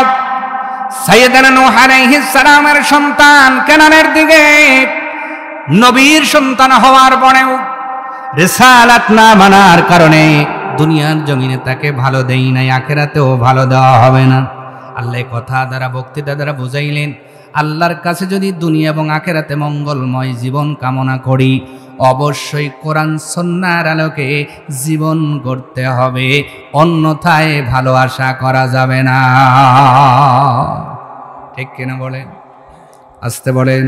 সাইয়েদানা নূহ আলাইহিস সালামের সন্তান কেনানের দিকে নবীর সন্তান হওয়ার পরেও রিসালাত না মানার কারণে দুনিয়ার জমিনে তাকে ভালো দেই নাই, আখিরাতেও ভালো দেওয়া হবে না। আল্লাহ কথা দ্বারা বক্তৃতা দ্বারা বুঝাইলেন, আল্লাহর কাছে যদি দুনিয়া এবং আখিরাতে মঙ্গলময় জীবন কামনা করি, অবশ্যই কোরআন সুন্নাহর আলোকে জীবন গড়তে হবে, অন্যথায় ভালো আশা করা যাবে না। ঠিক কিনা বলেন? আসতে বলেন।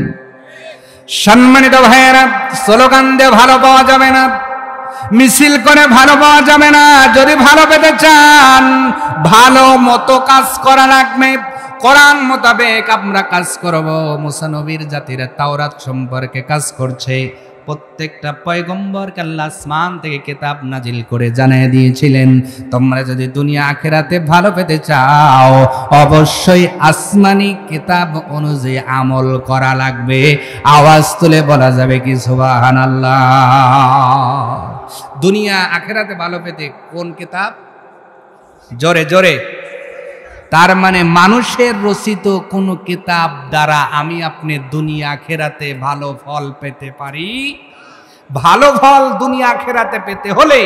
সম্মানিত ভাইয়েরা, স্লোগান দিয়ে ভালো পাওয়া যাবে না, মিছিল করে ভালো পাওয়া যাবে না। যদি ভালো পেতে চান, ভালো মতো কাজ করা লাগবে। কোরআন মোতাবেক আমরা কাজ করব। মুসা নবীর জাতিরা তাওরাত সম্পর্কে কাজ করছে। প্রত্যেকটা পয়গম্বরকে আল্লাহ আসমান থেকে কিতাব নাজিল করে জানিয়ে দিয়েছিলেন, তোমরা যদি দুনিয়া আখিরাতে ভালো পেতে চাও, অবশ্যই আসমানি কিতাব অনুযায়ী আমল করা লাগবে। আওয়াজ তুলে বলা যাবে কি সুবহানাল্লাহ? দুনিয়া আখিরাতে ভালো পেতে কোন কিতাব? জোরে জোরে। তার মানে মানুষের রচিত কোন কিতাব দ্বারা আমি আপনি দুনিয়া আখিরাতে ভালো ফল পেতে পারি? ভালো ফল দুনিয়া আখিরাতে পেতে হলে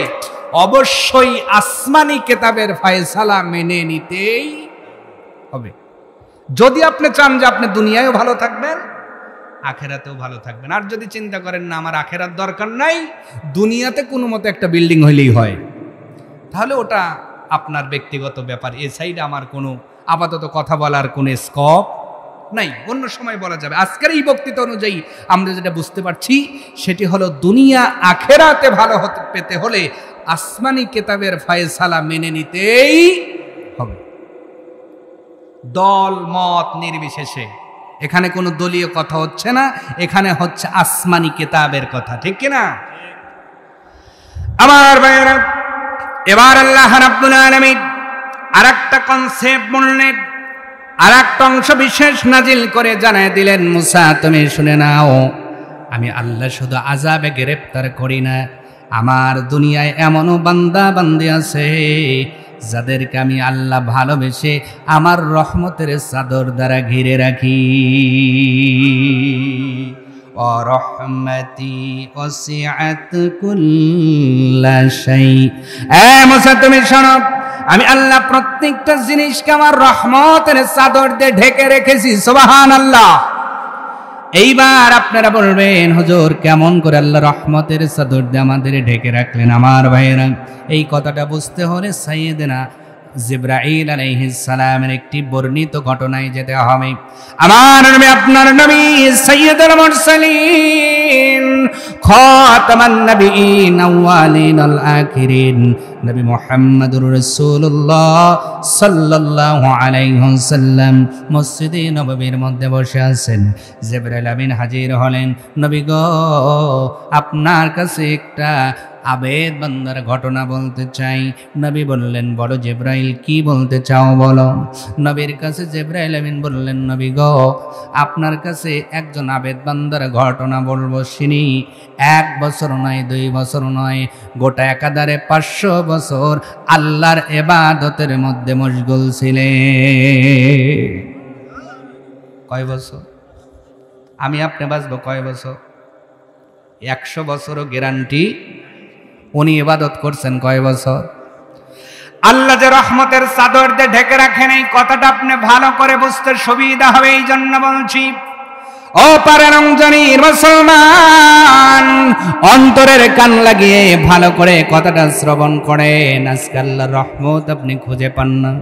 অবশ্যই আসমানি কিতাবের ফয়সালা মেনে নিতেই হবে। যদি আপনি চান যে আপনি দুনিয়ায়ও ভালো থাকবেন, আখিরাতেও ভালো থাকবেন, আর যদি চিন্তা করেন না আমার আখিরাত দরকার নাই, দুনিয়াতে কোনো মতে একটা বিল্ডিং হইলেই হয়, তাহলে ওটা আপনার ব্যক্তিগত ব্যাপার। এ সাইডে আমার কোনো আপাতত কথা বলার কোনো স্কোপ নাই, অন্য সময় বলা যাবে। আজকের এই বক্তৃতা অনুযায়ী আমরা যেটা বুঝতে পারছি সেটি হলো, দুনিয়া আখিরাতে ভালো পেতে হলে আসমানি কিতাবের ফয়সালা মেনে নিতেই হবে, দল মত নির্বিশেষে। এখানে কোনো দলীয় কথা হচ্ছে না, এখানে হচ্ছে আসমানি কিতাবের কথা। ঠিক কিনা আমার ভাইয়েরা? এবার আল্লাহ রাব্বুল আলামিন আরেকটা কনসেপ্ট বললেন, আরেকটা অংশ বিশেষ নাজিল করে জানায় দিলেন, মুসা তুমি শুনে নাও, আমি আল্লাহ শুধু আযাবে গ্রেফতার করি না, আমার দুনিয়ায় এমনও বান্দা বান্দি আছে যাদেরকে আমি আল্লাহ ভালোবেসে আমার রহমতের চাদর দ্বারা ঘিরে রাখি। রহমতি ওয়াসিআত কুল্লা শাই। মুসা তুমি শোনো, আমি আল্লাহ প্রত্যেকটা জিনিসকে আমার রহমতের চাদর দিয়ে ঢেকে রেখেছি। সুবহানাল্লাহ। এইবার আপনারা বলবেন, হুজুর কেমন করে আল্লাহ রহমতের চাদর দিয়ে আমাদের ঢেকে রাখলেন? আমার ভাইয়েরা, এই কথাটা বুঝতে হলে সাইয়েদনা জিবরাইল আলাইহিস সালামের একটি বর্ণিত ঘটনায় যেতে হবে। আমার নবী, আপনার নবী সাইয়্যিদুল মুরসালিন, খাতামান নবিয়্যিন আউয়ালিন আল আখিরিন, নবী মুহাম্মদুর রাসূলুল্লাহ সাল্লাল্লাহু আলাইহি ওয়াসাল্লাম মসজিদে নববীর মধ্যে বসে আছেন। জিবরাইল আমিন হাজির হলেন। নবী গো, আপনার কাছে একটা আবেদ বান্দার ঘটনা বলতে চাই। নবী বললেন, বলো জিবরাইল, কি বলতে চাও বলো। নবীর কাছে জিবরাইল আমিন বললেন, নবী গো, আপনার কাছে একজন আবেদ বান্দার ঘটনা বলবো। তিনি 1 বছর নয়, 2 বছর নয়, গোটা একাধারে 500 বছর আল্লাহর ইবাদতের মধ্যে মশগুল ছিলেন। কয় বছর? আমি আপনি বাঁচবো কয় বছর? 100 বছরও গ্যারান্টি। উনি ইবাদত করছেন কয় বছর? আল্লাহ যে রহমতের চাদর দিয়ে ঢেকে রাখেন, এই কথাটা আপনি ভালো করে বুঝতে সুবিধা হবে, এই জন্য বলছি। ও পারেরঞ্জনীর মুসলমান, অন্তরের কান লাগিয়ে ভালো করে কথাটা শ্রবণ করেন। আজকে আল্লাহর রহমত আপনি খুঁজে পান না,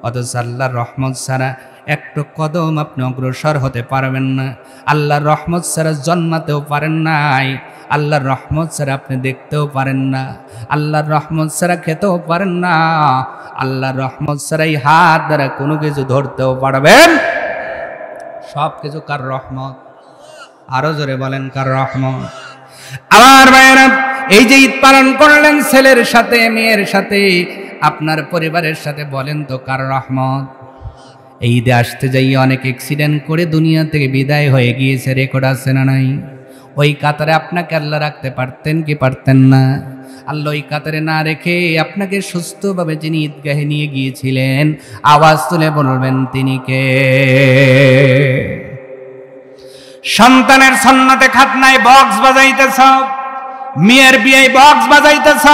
অথচ আল্লাহর রহমত ছাড়া একটু কদম আপনি অগ্রসর হতে পারবেন না। আল্লাহর রহমত ছাড়া জন্মাতেও পারেন নাই, আল্লাহর রহমত ছাড়া আপনি দেখতেও পারেন না, আল্লাহর রহমত ছাড়া খেতেও পারেন না, আল্লাহর রহমত ছাড়াই হাত দ্বারা কোনো কিছু ধরতেও পারবেন। সব কিছু কার রহমত? আরো জোরে বলেন, কার রহমত? আমার ভাইয়েরা, এই যে ঈদ পালন করলেন ছেলের সাথে মেয়ের সাথে, আপনার পরিবারের সাথে, বলেন তো কার রহমত? এই ঈদে আসতে যাই অনেক অ্যাক্সিডেন্ট করে দুনিয়া থেকে বিদায় হয়ে গিয়েছে, রেকর্ড আছে না নাই? ওই কাতারে আপনাকে আল্লাহ রাখতে পারতেন কি পারতেন না? আল্লাহ ওই কাতারে না রেখে আপনাকে সুস্থভাবে যিনি ঈদগাহে নিয়ে গিয়েছিলেন, আওয়াজ তুলে বলবেন তিনি কে? সন্তানের সন্ন্যতে খাতনায় বক্স বাজাইতেছ, মেয়ের বিয়ে বক্স বাজাইতেছ।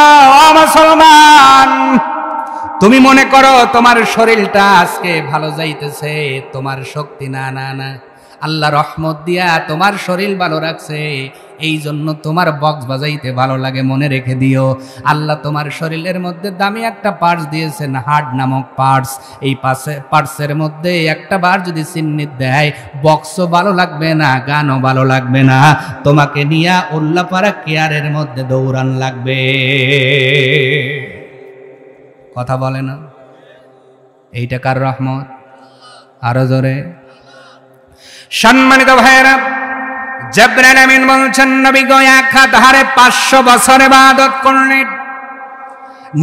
ও মুসলমান, তুমি মনে করো তোমার শরীরটা আজকে ভালো যাইতেছে, তোমার শক্তি। না না না, আল্লাহ রহমত দিয়া তোমার শরীর ভালো রাখছে, এই জন্য তোমার বক্স বাজাইতে ভালো লাগে। মনে রেখে দিও, আল্লাহ তোমার শরীরের মধ্যে দামি একটা পার্টস দিয়েছেন, হার্ট নামক পার্টস। এই পার্টসের মধ্যে একটা বার যদি চিহ্নিত দেয়, বক্সও ভালো লাগবে না, গানও ভালো লাগবে না, তোমাকে নিয়ে উল্লাপাড়া কেয়ারের মধ্যে দৌড়ান লাগবে। কথা বলে না? এইটা কার রহমত? আরো জোরে। সম্মানিত ভাইয়েরা, জিবরাইল আমিন বলছেন, নবী গো এক হাত হারে 500 বছর ইবাদত করলেন।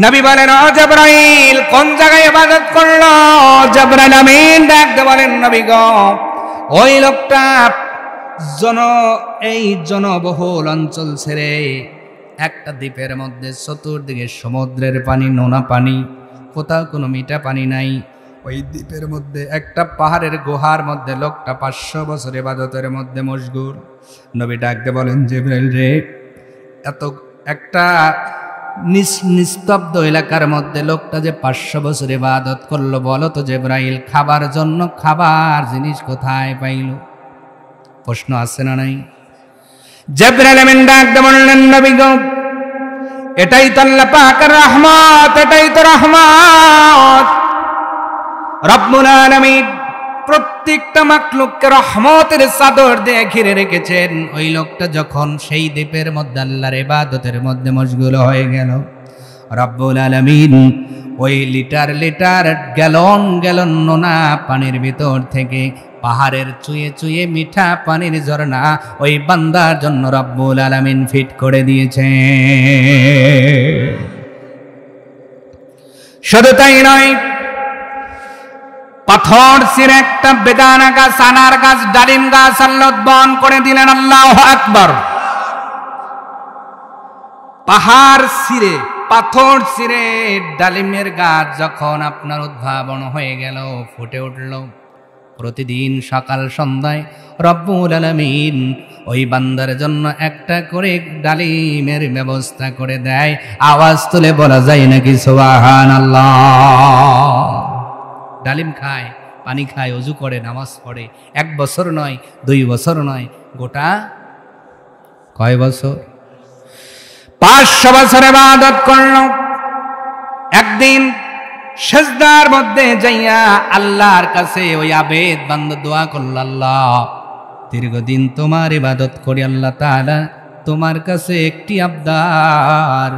নবী বলেন, ও জিবরাইল কোন জায়গায় ইবাদত করলো? জিবরাইল আমিন ডাকতে বলেন, নবী গো ওই লোকটা এই জনবহুল অঞ্চল ছেড়ে একটা দ্বীপের মধ্যে, চতুর্দিকে সমুদ্রের পানি, নোনা পানি, কোথাও কোনো মিঠা পানি নাই, ওই দ্বীপের মধ্যে একটা পাহাড়ের গুহার মধ্যে লোকটা 500 বছর ইবাদতের মধ্যে মশগুল। নবী ডাকতে বলেন, জিবরাইল রে, এত একটা নিস্তব্ধ এলাকার মধ্যে লোকটা যে 500 বছর ইবাদত করলো, বলো তো জিবরাইল খাবার জন্য খাবার জিনিস কোথায় পাইল? প্রশ্ন আছে না নাই? জিবরাইল আমিন ডাকতে বললেন, নবী গো এটাই তো আল্লাহ পাকের রহমত, এটাই তো রহমত। রব্বুল আলামিন প্রত্যেকটা মাখলুককে রহমতের চাদর দিয়ে ঘিরে রেখেছেন। ওই লোকটা যখন সেই দ্বীপের মধ্যে আল্লাহর ইবাদতের মধ্যে মশগুল হয়ে গেল, রব্বুল আলামিন ওই লিটার লিটার গ্যালন গ্যালন নোনা পানির ভিতর থেকে পাহাড়ের চুয়ে চুয়ে মিঠা পানির ঝর্ণা ওই বান্দার জন্য রব্বুল আলামিন ফিট করে দিয়েছে। শুধু তাই নয়, পাথর ছিঁড়ে একটা বেদানা গাছ, আনার গাছ, ডালিম গাছ আল্লাহ উদ্বহন করে দিলেন। আল্লাহু আকবার। পাহাড় ছিঁড়ে, পাথর ছিঁড়ে ডালিমের গাছ যখন আপনার উদ্ভাবন হয়ে গেল, ফুটে উঠল, প্রতিদিন সকাল সন্ধ্যায় রব্বুল আলামিন ওই বান্দার জন্য একটা করে ডালিমের ব্যবস্থা করে দেয়। আওয়াজ তুলে বলা যায় নাকি সুবহানাল্লাহ? ডালিম খায়, পানি খায়, ওযু করে, নামাজ পড়ে। 1 বছর নয়, 2 বছর নয়, গোটা কয় বছর? 500 বছর ইবাদত করল। একদিন সিজদার মধ্যে যাইয়া আল্লাহর কাছে ওই আবেদ বান্দা দোয়া করল, আল্লাহ দীর্ঘদিন তোমার ইবাদত করি, আল্লাহ তাআলা তোমার কাছে একটি আবদার,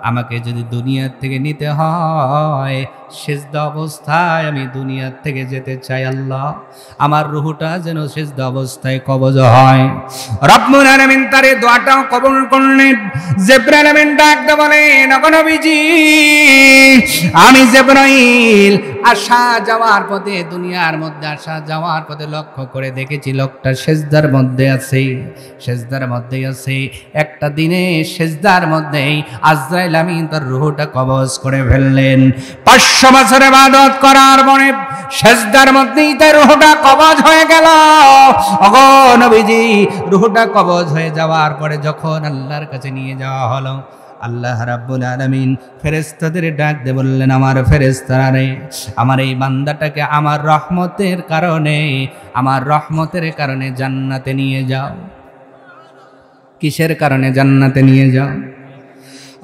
আমাকে যদি দুনিয়ার থেকে নিতে হয়, সিজদা অবস্থায় আমি দুনিয়ার থেকে যেতে চাই। আল্লাহ আমার রূহটা যেন সিজদা অবস্থায় কবজ হয়। রব্বুল আলামিন তার এই দোয়াটাও কবুল করলেন। জিবরাইল আমিন ডাকতে বলেন, ওগো নবীজি, আমি জিবরাইল আসা যাওয়ার পথে, দুনিয়ার মধ্যে আসা যাওয়ার পথে লক্ষ্য করে দেখেছি লোকটা সিজদার মধ্যে আছে, সিজদার মধ্যে আছে। একটা দিনে সিজদার মধ্যেই আজরাইল আমিন তার রূহটা কবজ করে ফেললেন। 500 বছর ইবাদত করার পরে সিজদার মধ্যেই তার রূহটা কবজ হয়ে গেল। ওগো নবীজি, রূহটা কবজ হয়ে যাওয়ার পরে যখন আল্লাহর কাছে নিয়ে যাওয়া হলো, আল্লাহ রাব্বুল আলামিন ফেরেশতাদের ডাক দিয়ে বললেন, আমার ফেরেশতারা রে, আমার এই বান্দাটাকে আমার রহমতের কারণে জান্নাতে নিয়ে যাও। কিসের কারণে জান্নাতে নিয়ে যাও?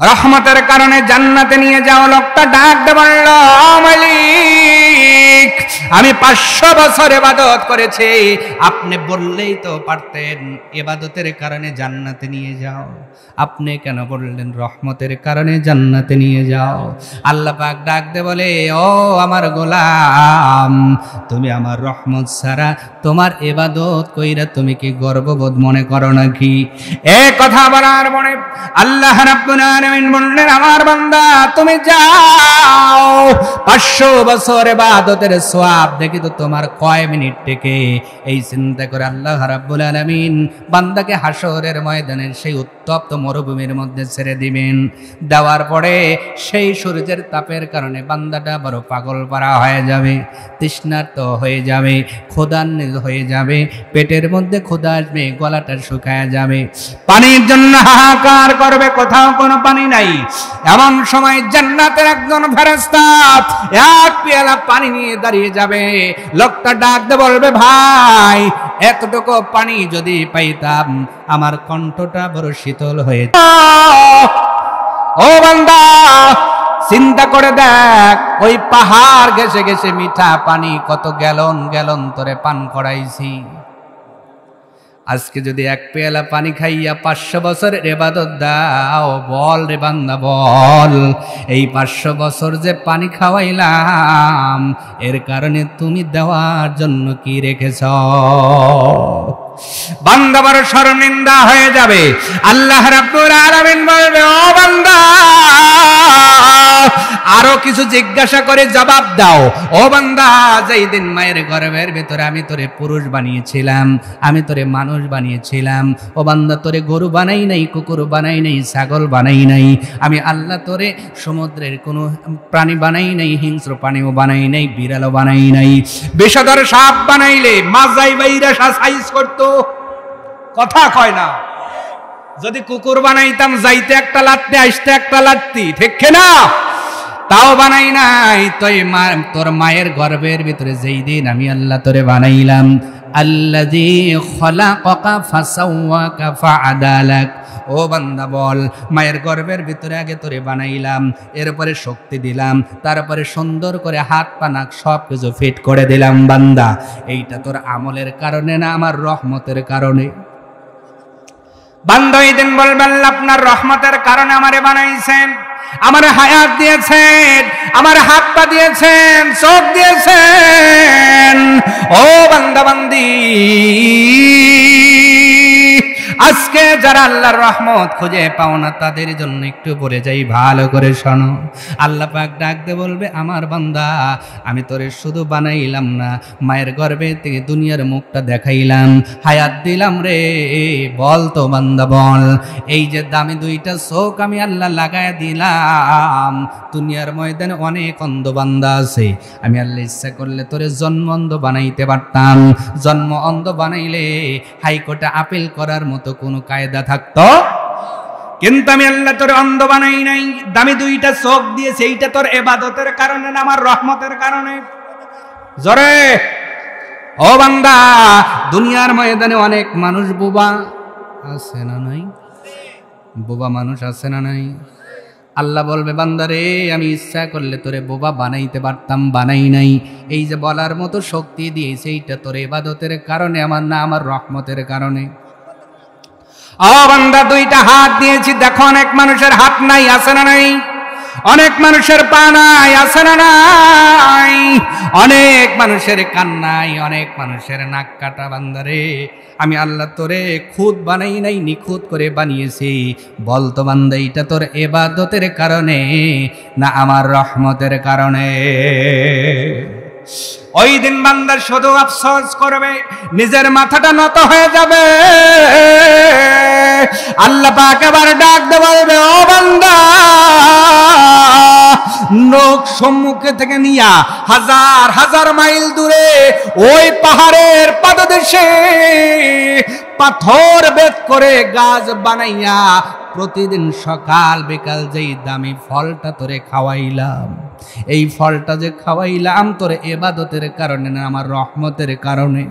রহমতের কারণে জান্নাতে নিয়ে যাও। লোকটা ডাক দিয়ে বলল, মালিক, আমি 500 বছর ইবাদত করেছি, আপনি বললেই তো পারতেন ইবাদতের কারণে জান্নাতে নিয়ে যাও, আপনি কেন বললেন রহমতের কারণে জান্নাতে নিয়ে যাও? আল্লাহ পাক ডাক দিয়ে বলে, ও আমার গোলাম, তুমি আমার রহমত ছাড়া তোমার ইবাদত কইরা তুমি কি গর্ববোধ মনে করো নাকি? এই কথা বলার পরে আল্লাহ রাব্বুল আলামিন বললেন, আমার বান্দা তুমি যাও, 500 বছর ইবাদতের ইবাদতের সওয়াব দেখি তো তোমার কয় মিনিট থেকে। এই চিন্তা করে আল্লাহ রাব্বুল আলামিন বান্দাকে হাসরের ময়দানের সেই উত্তপ্ত মরুভূমির মধ্যে ছেড়ে দিবেন। দেওয়ার পরে সেই সূর্যের তাপের কারণে বান্দাটা বড় পাগল পারা হয়ে যাবে, তৃষ্ণার্ত হয়ে যাবে, ক্ষুধান্বিত হয়ে যাবে, পেটের মধ্যে ক্ষুধা আসবে, গলাটা শুকায় যাবে, পানির জন্য হাহাকার করবে, কোথাও কোনো পানি নাই। এমন সময় জান্নাতের একজন ফেরেশতা এক পেয়ালা পানি নিয়ে দাঁড়িয়ে যাবে। লোকটা ডাক দিয়ে বলবে, ভাই এতটুকু পানি যদি পাইতাম আমার কণ্ঠটা বড় শীতল হয়ে যেত। ও বান্দা চিন্তা করে দেখ, ওই পাহাড় ঘেসে ঘেসে মিঠা পানি কত গ্যালন গ্যালন তোরে পান করাইছি। আজকে যদি এক পেয়ালা পানি খাইয়া 500 বছরের ইবাদত দাও, বল রে বান্দা বল, এই 500 বছর যে পানি খাওয়াইলাম এর কারণে তুমি দেওয়ার জন্য কি রেখেছ? বান্দা বড় শর্মিন্দা হয়ে যাবে। আল্লাহ রাব্বুল আলামিন বলবে, ও বান্দা আরো কিছু জিজ্ঞাসা করে জবাব দাও। ও বান্দা, যেই দিন মায়ের গর্ভের ভিতরে আমি তোরে পুরুষ বানিয়েছিলাম, আমি তোরে মানুষ বানিয়েছিলাম, ও বান্দা তোরে গরু বানাই নাই, কুকুর বানাই নাই, ছাগল বানাই নাই, আমি আল্লাহ তোরে সমুদ্রের কোনো প্রাণী বানাই নাই, হিংস্র প্রাণীও বানাই নাই, বিড়ালও বানাই নাই। বিষধর সাপ বানাইলে মাজাই বাইরা সাইজ করতো, কথা কয় না। যদি কুকুর বানাইতাম যাইতে একটা লাত্তি আসতে একটা লাত্তি, ঠিক না? তাও বানাই নাই। তোর মায়ের গর্ভের ভিতরে যেই দিন আমি আল্লাহ তোরে বানাইলাম, আল্লাযী খলাকাকা ফাসাওয়াকা ফাআদালাক। ও বান্দা বল, মায়ের গর্ভের ভিতরে আগে তোরে বানাইলাম, এরপরে শক্তি দিলাম, তারপরে সুন্দর করে হাত পা নাক সব কিছু ফিট করে দিলাম। বান্দা এইটা তোর আমলের কারণে না আমার রহমতের কারণে? বান্দা এই দিন বলবেন, আপনার রহমতের কারণে আমারে বানাইছেন, আমার হায়াত দিয়েছেন, আমার হাত পা দিয়েছেন, চোখ দিয়েছেন। ও বান্দা বান্দি, আজকে যারা আল্লাহর রহমত খুঁজে পাও না তাদের জন্য একটু বলে যাই, ভালো করে শোনো। আল্লাহ পাক ডাকতে বলবে, আমার বান্দা আমি তোরে শুধু বানাইলাম না, মায়ের গর্ভে থেকে দুনিয়ার মুখটা দেখাইলাম, হায়াত দিলাম রে। বল তো বান্দা বল, এই যে দামি দুইটা চোখ আমি আল্লাহ লাগায় দিলাম, দুনিয়ার ময়দানে অনেক অন্ধ বান্দা আছে, আমি আল্লাহ ইচ্ছা করলে তোরে জন্ম অন্ধ বানাইতে পারতাম। জন্ম অন্ধ বানাইলে হাইকোর্টে আপিল করার মতো কোনো কায়দা থাকতো, কিন্তু আমি আল্লাহ তোর অন্ধ বানাই নাই, দামি দুইটা চোখ দিয়েছে, এইটা তোর ইবাদতের কারণে না আমার রহমতের কারণে। জোরে ও বান্দা, দুনিয়ার ময়দানে অনেক মানুষ বোবা আছে না নাই? বোবা মানুষ আছে না নাই? আল্লাহ বলবে, বান্দারে আমি ইচ্ছা করলে তোরে বোবা বানাইতে পারতাম, বানাই নাই। এই যে বলার মতো শক্তি দিয়েছে, এইটা তোর ইবাদতের কারণে আমার না আমার রহমতের কারণে। ও বান্দা, দুইটা হাত দিয়েছি, দেখো অনেক মানুষের হাত নাই, আছে না নাই? অনেক মানুষের পা নাই, আছে না নাই? অনেক মানুষের কান নাই, অনেক মানুষের নাক কাটা। বান্দারে আমি আল্লাহ তোরে খুদ বানাই নাই, নিখুঁত করে বানিয়েছি। বলতো বান্দা, এইটা তোর ইবাদতের কারণে না আমার রহমতের কারণে? ওই দিন বান্দা শুধু আফসোস করবে, নিজের মাথাটা নত হয়ে যাবে। আল্লাহ পাক আবার ডাক দিয়ে বলবে, ও বান্দা, নখ সম্মুখে থেকে নিয়া হাজার হাজার মাইল দূরে ওই পাহাড়ের পাদদেশে পাথর বেদ করে গাছ বানাইয়া প্রতিদিন সকাল বিকাল যেই দামি ফলটা তোরে খাওয়াইলাম, এই ফলটা যে খাওয়াইলাম তোর ইবাদতের কারণে না আমার রহমতের কারণে।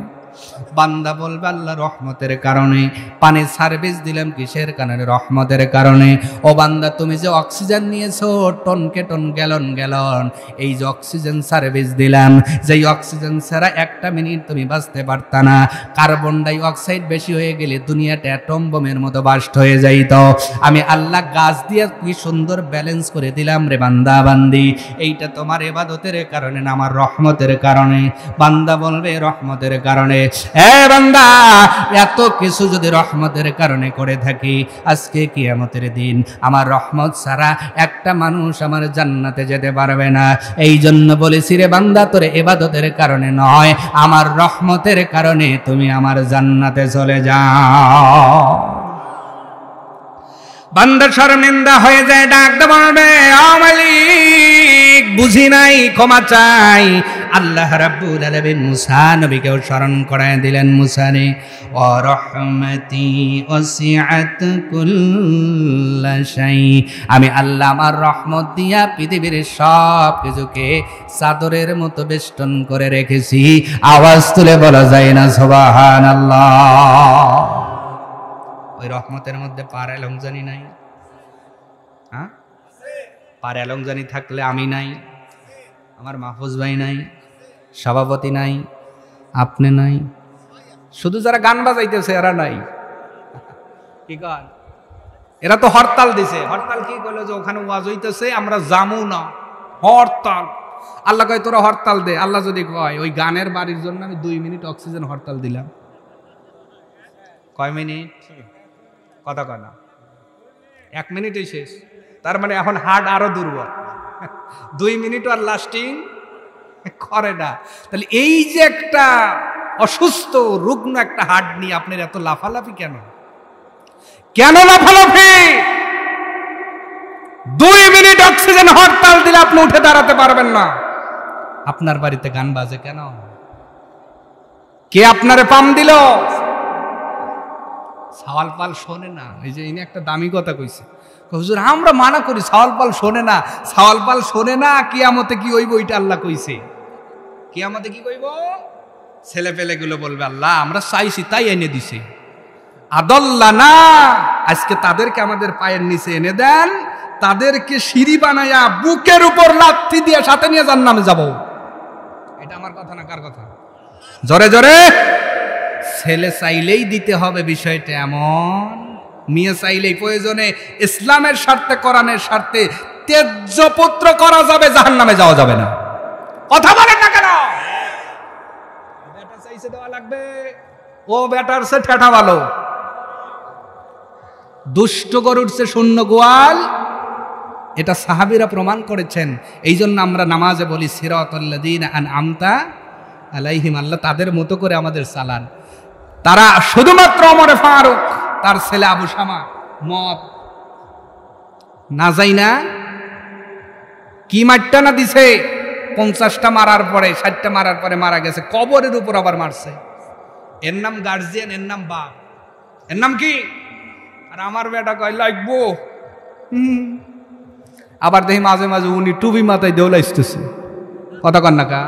বান্দা বলবে, আল্লাহ রহমতের কারণে। পানি সার্ভিস দিলাম কিসের কারণে? রহমতের কারণে। ও বান্দা, তুমি যে অক্সিজেন নিয়েছো টনকে টন গ্যালন গ্যালন, এই যে অক্সিজেন সার্ভিস দিলাম, যেই অক্সিজেন ছাড়া একটা মিনিট তুমি বাঁচতে পারতা না। কার্বন ডাই অক্সাইড বেশি হয়ে গেলে দুনিয়াটা অ্যাটম বোমের মতো বাস্ট হয়ে যাইত। আমি আল্লাহ গাছ দিয়ে কি সুন্দর ব্যালেন্স করে দিলাম রে বান্দা বান্দি, এইটা তোমার ইবাদতের কারণে না আমার রহমতের কারণে। বান্দা বলবে, রহমতের কারণে। বান্দা, এত কিছু যদি রহমতের কারণে করে থাকি, আজকে কিয়ামতের দিন আমার রহমত ছাড়া একটা মানুষ আমার জান্নাতে যেতে পারবে না। এই জন্য বলেছি রে বান্দা, তোর ইবাদতের কারণে নয়, আমার রহমতের কারণে তুমি আমার জান্নাতে চলে যাও। বান্দা শর্মিন্দা হয়ে যায়, ডাকতে বলবে, ও মালিক, বুঝি নাই, ক্ষমা চাই। আল্লাহ রাব্বুল আলামিন মুসা নবীকেও স্মরণ করায় দিলেন, মুসা রে, ওয়া রাহমাতি ওয়াসিআত কুল্লা শাই, আমি আল্লাহ আমার রহমত দিয়া পৃথিবীর সব কিছুকে চাদরের মতো বেষ্টন করে রেখেছি। আওয়াজ তুলে বলা যায় না সুবহানাল্লাহ? ওই রহমতের মধ্যে পার এলংজানি নাই? হ্যাঁ, পার এলংজানি থাকলে আমি নাই, আমার মাহফুজ ভাই নাই, সভাপতি নাই, আপনি নাই, শুধু যারা গান বাজাইতেছে এরা নাই। কি গান? এরা তো হরতাল দিছে। হরতাল কি করলো? যে ওখানে ওয়াজ হইতেছে, আমরা যামু না, হরতাল। আল্লাহ কয় তোরা হরতাল দে। আল্লাহ যদি কয় ওই গানের বাড়ির জন্য আমি 2 মিনিট অক্সিজেন হরতাল দিলাম, কয় মিনিট? কথা কয় না, 1 মিনিটই শেষ। তার মানে এখন হার্ট আরো দুর্বল, 2 মিনিটও আর লাস্টিং করে না। তাহলে এই যে একটা অসুস্থ রুগ্ন একটা হার্ট নিয়ে আপনার এত লাফালাফি কেন? কেন লাফালাফি? 2 মিনিট অক্সিজেন হরতাল দিলে আপনি উঠে দাঁড়াতে পারবেন না। আপনার বাড়িতে গান বাজে কেন? কে আপনারে পাম দিল? সাওয়াল পাল শোনে না। এই যে ইনি একটা দামি কথা কইছে, হুজুর আমরা মানা করি, সাওয়াল পাল শোনে না। সাওয়াল পাল শোনে না, কিয়ামতে কি হইব ওইটা আল্লাহ কইছে। কিয়ামতে কি কইব? ছেলে পেলে গুলো বলবে, আল্লাহ আমরা চাইছি তাই এনে দিছে। আদাল্লানা, আজকে তাদেরকে আমাদের পায়ের নিচে এনে দেন, তাদেরকে সিঁড়ি বানায়া বুকের উপর লাথি দিয়ে সাথে নিয়ে জান্নাতে যাব। এটা আমার কথা না, কার কথা? জোরে জোরে। ছেলে চাইলেই দিতে হবে, বিষয়টা এমন। মেয়ে চাইলেই, প্রয়োজনে ইসলামের স্বার্থে, কোরআনের স্বার্থে ত্যায্য পুত্র করা যাবে, জাহান্নামে যাওয়া যাবে না। কথা বলেন না কেন? বেটা চাইছে দেওয়া লাগবে, ও বেটার সে ঠেঠা ভালো। দুষ্ট গরুর সে শূন্য গোয়াল, এটা সাহাবীরা প্রমাণ করেছেন। এই জন্য আমরা নামাজে বলি সিরাতাল্লাযীনা আনআমতা আলাইহিম, আল্লাহ তাদের মতো করে আমাদের চালান। তারা শুধুমাত্র ওমর ফারুক, তার ছেলে আবু শামা মদ না যাই না কি মারটা না দিছে, 50টা মারার পরে, 60টা মারার পরে মারা গেছে, কবরের উপর আবার মারছে। এর নাম গার্জিয়ান, এর নাম বাপ, এর নাম কি? আর আমার বেটা কয় লাগবো। আবার দেখি মাঝে মাঝে উনি টুপি মাথায় দেওলাইতেছে। কথা কন না কা?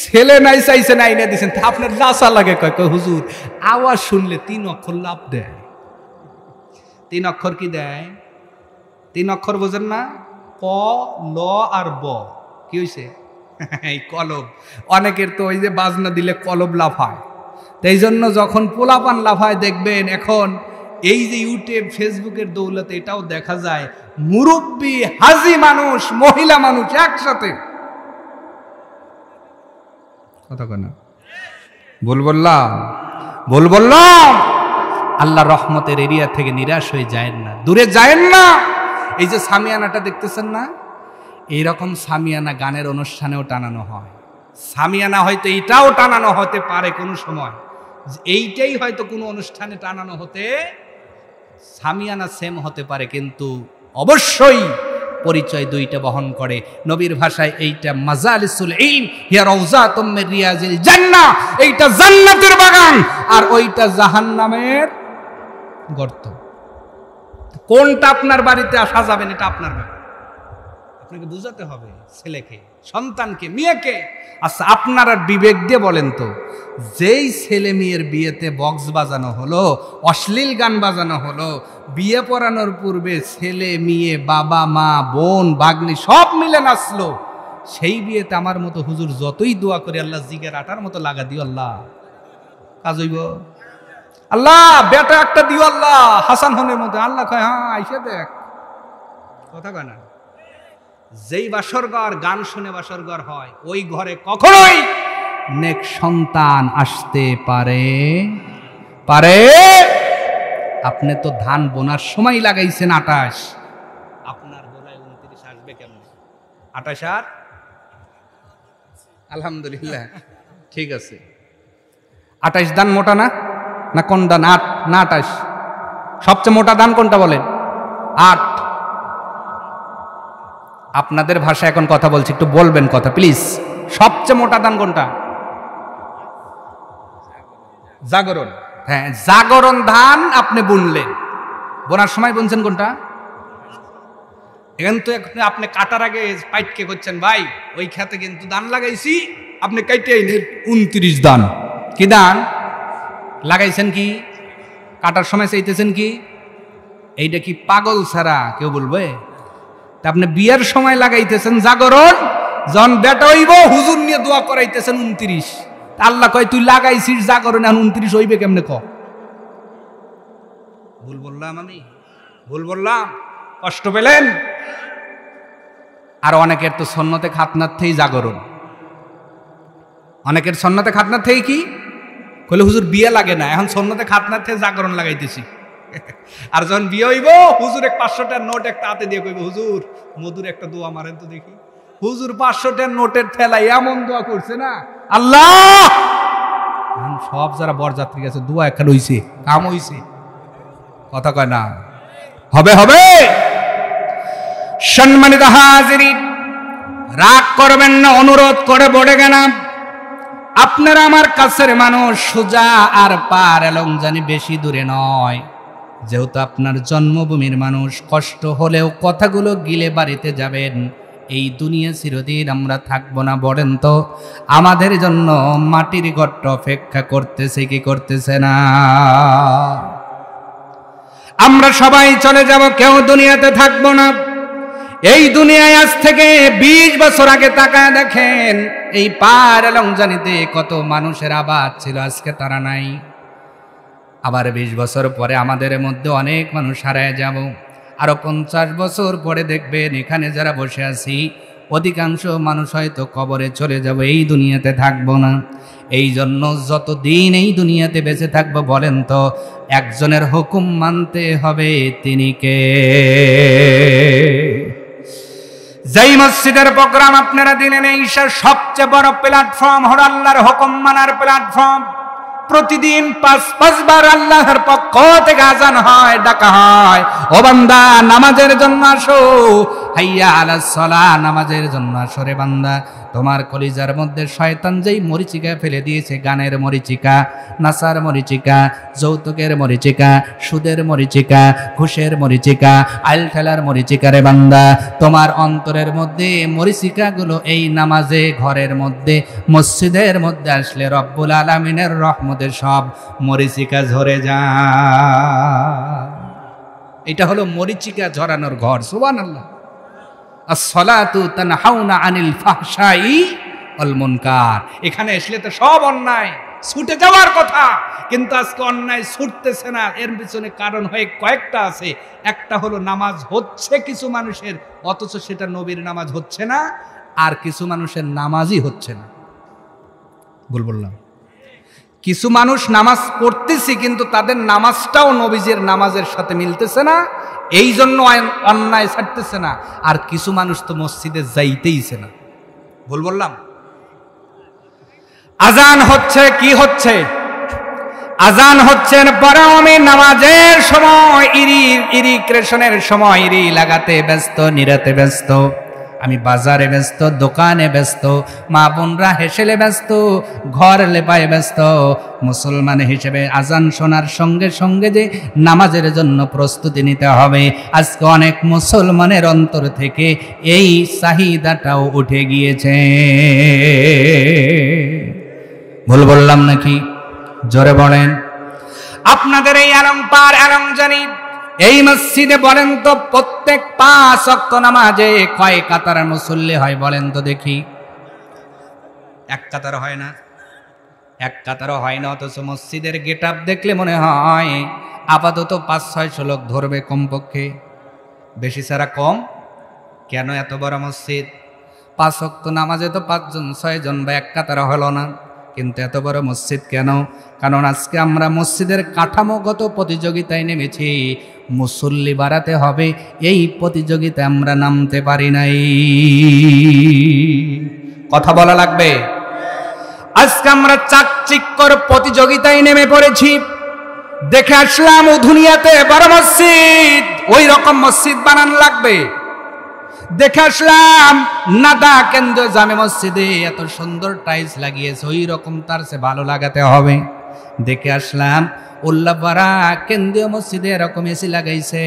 ছেলে নাই চাইছে না এনে দিচ্ছেন, আপনার লাসা লাগে। কয় হুজুর আওয়াজ শুনলে 3 অক্ষর লাভ দেয়। 3 অক্ষর কি দেয়? 3 অক্ষর বোঝেন না? ক, ল আর ব। কি হয়েছে? এই কলব। অনেকের তো ওই যে বাজনা দিলে কলব লাফায়। তাই জন্য যখন পোলাপান লাফায় দেখবেন, এখন এই যে ইউটিউব ফেসবুকের দৌলতে এটাও দেখা যায়, মুরব্বী হাজি মানুষ, মহিলা মানুষ একসাথে। কথা কয় না? ভুল বললাম? ভুল বললাম? আল্লাহ রহমতের এরিয়া থেকে নিরাশ হয়ে যায়েন না, দূরে যায়েন না। এই যে সামিয়ানাটা দেখতেছেন না, এইরকম সামিয়ানা গানের অনুষ্ঠানেও টানানো হয়। সামিয়ানা হয়তো এটাও টানানো হতে পারে কোনো সময়, এইটাই হয়তো কোনো অনুষ্ঠানে টানানো হতে, সামিয়ানা সেম হতে পারে, কিন্তু অবশ্যই পরিচয় দুইটা বহন করে। নবীর ভাষায় এইটা মাজালিসুল ইলম হিয়া রাউযাতুম মির রিয়াজিল জান্নাহ, এইটা জান্নাতের বাগান, আর ওইটা জাহান্নামের গর্ত। কোনটা আপনার বাড়িতে আসা যাবেন এটা আপনার ব্যাপার, আপনাকে বুঝাতে হবে ছেলেকে, সন্তানকে, মেয়েকে। আচ্ছা আপনার আর বিবেক দিয়ে বলেন তো, যেই ছেলে মেয়ের বিয়েতে বক্স বাজানো হলো, অশ্লীল গান বাজানো হলো, বিয়ে পড়ানোর পূর্বে ছেলে মেয়ে, বাবা মা, বোন, ভাগ্নি সব মিলে নাচলো, সেই বিয়েতে আমার মতো হুজুর যতই দোয়া করে আল্লাহ জিগের আটার মতো লাগা দিও আল্লাহ, কাজ হইব? আল্লাহ বেটা একটা দিও আল্লাহ, হাসান হনের মতো। আল্লাহ কয় হ্যাঁ আইসা দেখ। কথা কয় না? যেই বাসরঘর গান শুনে বাসরঘর হয়, ওই ঘরে কখনোই নেক সন্তান আসতে পারে পারে। আপনি তো ধান বোনার সময় লাগাইছেন 28, আপনার বোনায় 29 আসবে কেমন? 28 আর আলহামদুলিল্লাহ ঠিক আছে। 28 দান মোটা না, না কোন দান? 8 না 28? সবচেয়ে মোটা দান কোনটা বলেন? 8। আপনাদের ভাষা এখন কথা বলছি, একটু বলবেন কথা প্লিজ। সবচেয়ে মোটা দান কোনটা? জাগরণ। হ্যাঁ, জাগরণ ধান আপনি বুনলেন, বোনার সময় বুনছেন কোনটা? এখন তো আপনি কাটার আগে পাইটকে করছেন, ভাই ওই খেতে কিন্তু ধান লাগাইছি, আপনি কাইটে আইলেন 29 দান। কি ধান লাগাইছেন? কি কাটার সময় চাইতেছেন কি? এইটা কি পাগল ছাড়া কেউ বলবে? তা আপনি বিয়ের সময় লাগাইতেছেন জাগরণ, যখন বেটা হইব হুজুর নিয়ে দোয়া করাইতেছেন 29। আল্লাহ কয় তুই লাগাইছিস জাগরণ, এখন 29 হইবে কেমনে? ভুল বললাম? আমি ভুল বললাম? কষ্ট পেলেন? আর অনেকের তো সন্নতে খাতনার থেকেই জাগরণ, অনেকের সন্নতে খাতনার থেকে কি কইলে হুজুর বিয়ে লাগে না, এখন সন্নতে খাতনার থেকে জাগরণ লাগাইতেছি। আর যখন বিয়ে হইব হুজুর 500 টাকার নোট একটা হাতে দিয়ে কইব, হুজুর মধুর একটা দোয়া মারেন তো দেখি। হুজুর 500 টাকার নোটের ঠেলায় এমন দোয়া করছে না, আল্লাহ সব যারা বরযাত্রী গেছে দোয়া একটা হইছে, কাম হইছে। কথা কয় না? হবে হবে। সম্মানিত হাজিরিন, রাগ করবেন না, অনুরোধ করে বলে গেলাম, আপনারা আমার কাছের মানুষ, সোজা আর পার এলং জানি বেশি দূরে নয়। যেহেতু আপনার জন্মভূমির মানুষ, কষ্ট হলেও কথাগুলো গিলে বাড়িতে যাবেন। এই দুনিয়া চিরদিন আমরা থাকবো না, বলেন তো আমাদের জন্য মাটির ঘরটা অপেক্ষা করতেছে কি করতেছে না? আমরা সবাই চলে যাব, কেউ দুনিয়াতে থাকবো না। এই দুনিয়ায় আজ থেকে 20 বছর আগে তাকায় দেখেন, এই পার এলং জানিতে কত মানুষের আবাদ ছিল, আজকে তারা নাই। আবার 20 বছর পরে আমাদের মধ্যে অনেক মানুষ হারায় যাব। আরো 50 বছর পরে দেখবেন এখানে যারা বসে আছি অধিকাংশ মানুষ হয়তো কবরে চলে যাব, এই দুনিয়াতে থাকবো না। এই জন্য যতদিন এই দুনিয়াতে বেঁচে থাকবো, বলেন তো একজনের হুকুম মানতে হবে, তিনি কে? যেই মসজিদের প্রোগ্রাম আপনারা দিলেন, এই সবচেয়ে বড় প্ল্যাটফর্ম হল আল্লাহর হুকুম মানার প্ল্যাটফর্ম। প্রতিদিন 5 বার আল্লাহর পক্ষ থেকে আজান হয়, ডাকা হয়, ও বান্দা নামাজের জন্য আসো, হাইয়া আলাস সালাহ, নামাজের জন্য আসো রে বান্দা। তোমার কলিজার মধ্যে শয়তান যেই মরিচিকা ফেলে দিয়েছে, গানের মরিচিকা, নাসার মরিচিকা, যৌতুকের মরিচিকা, সুদের মরিচিকা, ঘুষের মরিচিকা, আইল ঠেলার মরিচিকা রে বান্দা, তোমার অন্তরের মধ্যে মরিচিকাগুলো এই নামাজে, ঘরের মধ্যে, মসজিদের মধ্যে আসলে রব্বুল আলামিনের রহমতে সব মরিচিকা ঝরে যায়। এটা হলো মরিচিকা ঝরানোর ঘর। সুবহানাল্লাহ। আসসালাতু তানহাউনা আনিল ফাহশাই ওয়াল মুনকার। এখানে আসলে তো সব অন্যায় ছুটে যাওয়ার কথা, কিন্তু আজকে অন্যায় ছুটতেছে না। এর পিছনে কারণ হয়ে কয়েকটা আছে। একটা হলো নামাজ হচ্ছে কিছু মানুষের, অথচ সেটা নবীর নামাজ হচ্ছে না, আর কিছু মানুষের নামাজই হচ্ছে না। ভুল বললাম? কিছু মানুষ নামাজ পড়তেছে কিন্তু তাদের নামাজটাও নবীজির নামাজের সাথে মিলতেছে না, এই জন্য অন্যায় ছাড়তেছে না। আর কিছু মানুষ তো মসজিদে যাইতেইছে না। ভুল বললাম? আজান হচ্ছে, কি হচ্ছে? আজান হচ্ছে, পরেও আমি নামাজের সময় ইরিক্রেশনের সময় ইরি লাগাতে ব্যস্ত, নিরাতে ব্যস্ত, আমি বাজারে ব্যস্ত, দোকানে ব্যস্ত, মা বোনরা হেসেলে ব্যস্ত, ঘর লেপায় ব্যস্ত। মুসলমান হিসেবে আজান শোনার সঙ্গে সঙ্গে যে নামাজের জন্য প্রস্তুতি নিতে হবে, আজকে অনেক মুসলমানের অন্তর থেকে এই চাহিদাটাও উঠে গিয়েছে। ভুল বললাম নাকি? জোরে বলেন। আপনাদের এই আলমপার আলমজানি এই মসজিদে বলেন তো প্রত্যেক 5 ওয়াক্ত নামাজে কয় কাতার মুসল্লি হয় বলেন তো দেখি? এক কাতার হয় না, এক কাতারও হয় না। অথচ মসজিদের গেটআপ দেখলে মনে হয় আপাতত 500-600 লোক ধরবে কমপক্ষে, বেশি ছাড়া কম। কেন এত বড় মসজিদ? 5 ওয়াক্ত নামাজে তো 5 জন 6 জন বা এক কাতার হলো না। কিন্তু এত বড় মসজিদ কেন? কারণ আজকে আমরা মসজিদের কাঠামোগত প্রতিযোগিতায় নেমেছি, মুসল্লি বাড়াতে হবে, এই প্রতিযোগিতায় আমরা নামতে পারি নাই। কথা বলা লাগবে। আজকে আমরা চাকচিক্যর প্রতিযোগিতায় নেমে পড়েছি। দেখে আসলাম ও দুনিয়াতে বড় মসজিদ, ওই রকম মসজিদ বানান লাগবে। দেখে আসলাম নাদা কেন্দ্রীয় জামে মসজিদে এত সুন্দর টাইলস লাগিয়েছে, ওই রকম তার সে ভালো লাগাতে হবে। দেখে আসলাম উল্লাপাড়া কেন্দ্রীয় মসজিদে এরকম এসি লাগাইছে,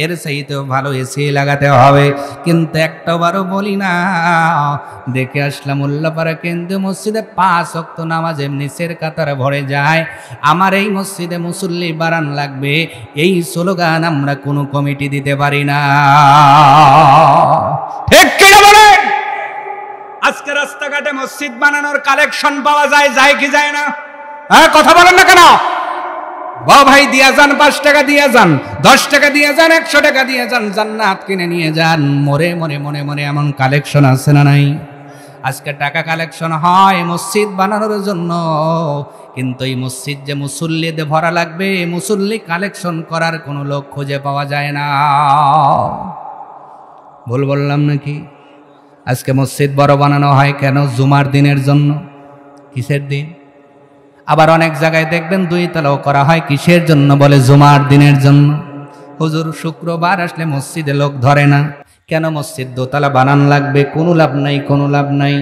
এর চাইতেও ভালো এসি লাগাতে হবে। কিন্তু একটাবারও বলি না। দেখে আসলাম উল্লাপাড়া কেন্দ্রীয় মসজিদে 5 ওয়াক্ত নামাজ এমনি সের কাতারে ভরে যায়, আমার এই মসজিদে মুসল্লি বাড়ান লাগবে, এই স্লোগান আমরা কোনো কমিটি দিতে পারি না। ঠিক কিনা বলেন? আজকে রাস্তাঘাটে মসজিদ বানানোর কালেকশন পাওয়া যায়, যায় কি যায় না? হ্যাঁ, কথা বলেন না কেন? ভাই দিয়া যান, 5 টাকা দিয়ে যান, 10 টাকা দিয়ে যান, 100 টাকা দিয়ে যান, জান্নাত কিনে নিয়ে যান। মরে মরে মনে মনে এমন কালেকশন আছে না নাই? আজকে টাকা কালেকশন হয় মসজিদ বানানোর জন্য, কিন্তু এই মসজিদ যে মুসল্লিতে ভরা লাগবে, মুসল্লি কালেকশন করার কোনো লোক খুঁজে পাওয়া যায় না। ভুল বললাম নাকি? আজকে মসজিদ বড় বানানো হয় কেন? জুমার দিনের জন্য। কিসের দিন? আবার অনেক জায়গায় দেখবেন 2 তলাও করা হয়, কিসের জন্য? বলে জুমার দিনের জন্য। হুজুর শুক্রবার আসলে মসজিদে লোক ধরে না কেন? মসজিদ 2 তলা বানান লাগবে, কোনো লাভ নাই, কোনো লাভ নাই।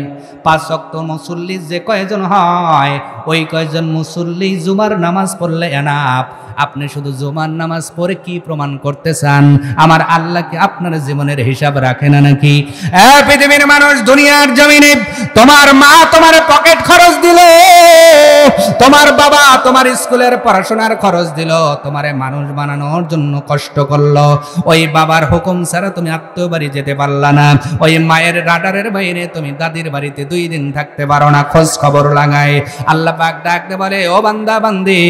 5 ওয়াক্ত মুসল্লি যে কয়জন হয়, ওই কয়জন মুসল্লি জুমার নামাজ পড়লে এনাফ। আপনি শুধু জুমার নামাজ পড়ে কি প্রমাণ করতে চান? আমার আল্লাহকে আপনার জীবনের হিসাব রাখে না নাকি? পৃথিবীর মানুষ, দুনিয়ার জমিনে তোমার মা তোমার পকেট খরচ দিল, তোমার বাবা তোমার স্কুলের পড়াশোনার খরচ দিল, তোমারে মানুষ বানানোর জন্য কষ্ট করলো। ওই বাবার হুকুম ছাড়া তুমি আত্মীয় বাড়ি যেতে পারলা না, ওই মায়ের রাডারের বাইরে তুমি দাদির বাড়িতে 2 দিন থাকতে পারো না, খোঁজ খবর লাগায়। আল্লাহ পাক ডাকতে বলে, ও বান্দা বান্দি,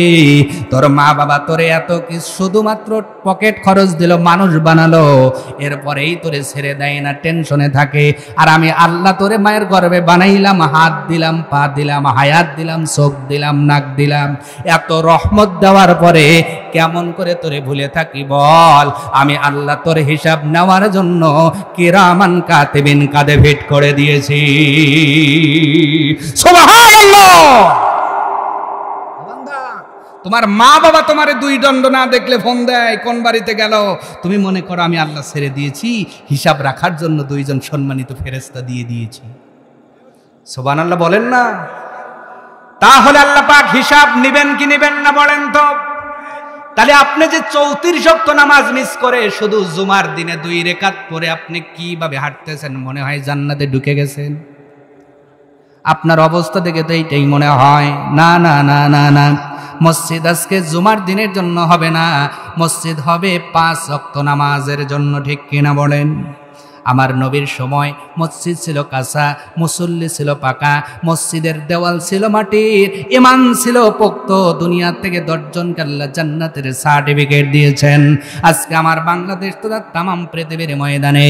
তোর মা বাবা তোরে এত কি শুধুমাত্র পকেট খরচ দিল, মানুষ বানালো, এরপরেই তোরে ছেড়ে দেয় না, টেনশনে থাকে। আর আমি আল্লাহ তোরে মায়ের গর্ভে বানাইলাম, হাত দিলাম, পা দিলাম, হায়াত দিলাম, চোখ দিলাম, নাক দিলাম, এত রহমত দেওয়ার পরে কেমন করে তোরে ভুলে থাকি বল? আমি আল্লাহ তোর হিসাব নেওয়ার জন্য কিরামান কাতিবিন কাঁধে ফিট করে দিয়েছি। সুবহানাল্লাহ। তোমার মা বাবা তোমারে 2 দণ্ড না দেখলে ফোন দেয়, কোন বাড়িতে গেল? তুমি মনে করো আমি আল্লাহ ছেড়ে দিয়েছি, হিসাব রাখার জন্য 2 জন সম্মানিত ফেরেশতা দিয়ে দিয়েছি। সুবহানাল্লাহ বলেন না? তাহলে আল্লাহ পাক হিসাব নেবেন কি নেবেন না বলেন তো? তাহলে আপনি যে 34 ওয়াক্ত নামাজ মিস করে শুধু জুমার দিনে 2 রাকাত পড়ে আপনি কিভাবে হাঁটতেছেন? মনে হয় জান্নাতে ঢুকে গেছেন? আপনার অবস্থা দেখে তো এইটাই মনে হয়। না না না না না, মসজিদ আজকে জুমার দিনের জন্য হবে না, মসজিদ হবে 5 ওয়াক্ত নামাজের জন্য। ঠিক কিনা বলেন? আমার নবীর সময় মসজিদ ছিল কাঁচা, মুসল্লি ছিল পাকা, মসজিদের দেওয়াল ছিল মাটির, ইমান ছিল পোক্ত। দুনিয়া থেকে 10 জনকে আল্লাহ জান্নাতের সার্টিফিকেট দিয়েছেন। আজকে আমার বাংলাদেশ তো তামাম পৃথিবীর ময়দানে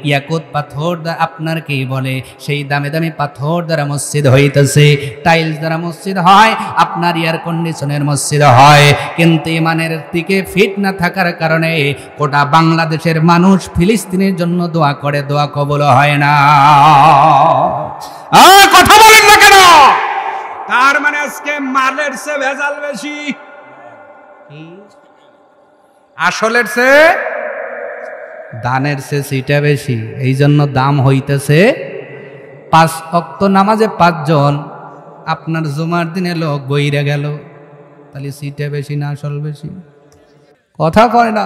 ইয়াকুত পাথর আপনার কি বলে, সেই দামি দামি পাথর দ্বারা মসজিদ হইতেছে, টাইলস দ্বারা মসজিদ হয়, আপনার এয়ার কন্ডিশনের মসজিদ হয়। কিন্তু ইমানের দিকে ফিট না থাকার কারণে গোটা বাংলাদেশের মানুষ ফিলিস্তিনের জন্য দোয়া করে, দোয়া কবুল হয় না। কথা বলেন না কেন? তার মানে আজকে মালের চেয়ে ভেজাল বেশি, আসলের চেয়ে দানের চেয়ে সিটা বেশি। এই জন্য দাম হইতেছে 5 ওয়াক্ত নামাজে 5 জন, আপনার জুমার দিনে লোক বইরে গেল, তাহলে সিটা বেশি না আসল বেশি? কথা কয় না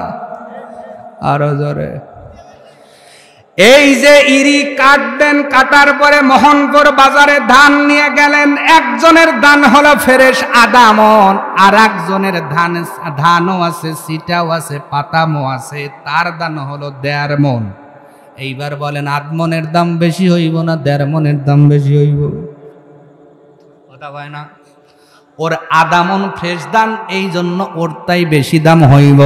আরো জোরে। এই যে ইরি কাটবেন, কাটার পরে মোহনপুর বাজারে ধান নিয়ে গেলেন, একজনের ধান হলো ফ্রেশ আধা মন, আর একজনের ধানও আছে, সিটাও আছে, পাতামো আছে, তার দাম হলো 1.5 মন। এইবার বলেন আধ মনের দাম বেশি হইব না 1.5 মনের দাম বেশি হইব? কথা হয় না? ওর আধা মন ফ্রেশ ধান, এই জন্য ওর তাই বেশি দাম হইব।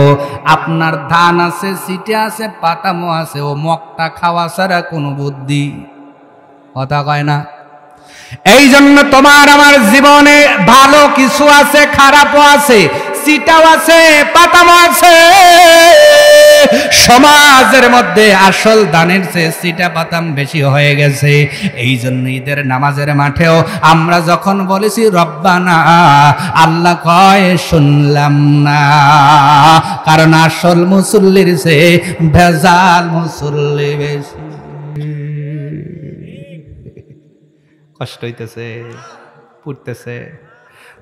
আপনার ধান আছে, সিটে আছে, পাতামো আছে, ও মগটা খাওয়া ছাড়া কোনো বুদ্ধি। কথা কয় না? এই জন্য তোমার আমার জীবনে ভালো কিছু আছে, খারাপও আছে, সিটাও আছে, পাতামও আছে। সমাজের মধ্যে আসল দানের চেয়ে সিটা পাতাম বেশি হয়ে গেছে। এই জন্য ঈদের নামাজের মাঠেও আমরা যখন বলেছি রব্বানা, আল্লাহ কয় শুনলাম না, কারণ আসল মুসল্লির চেয়ে ভেজাল মুসল্লি বেশি। কষ্ট হইতেছে, পড়তেছে।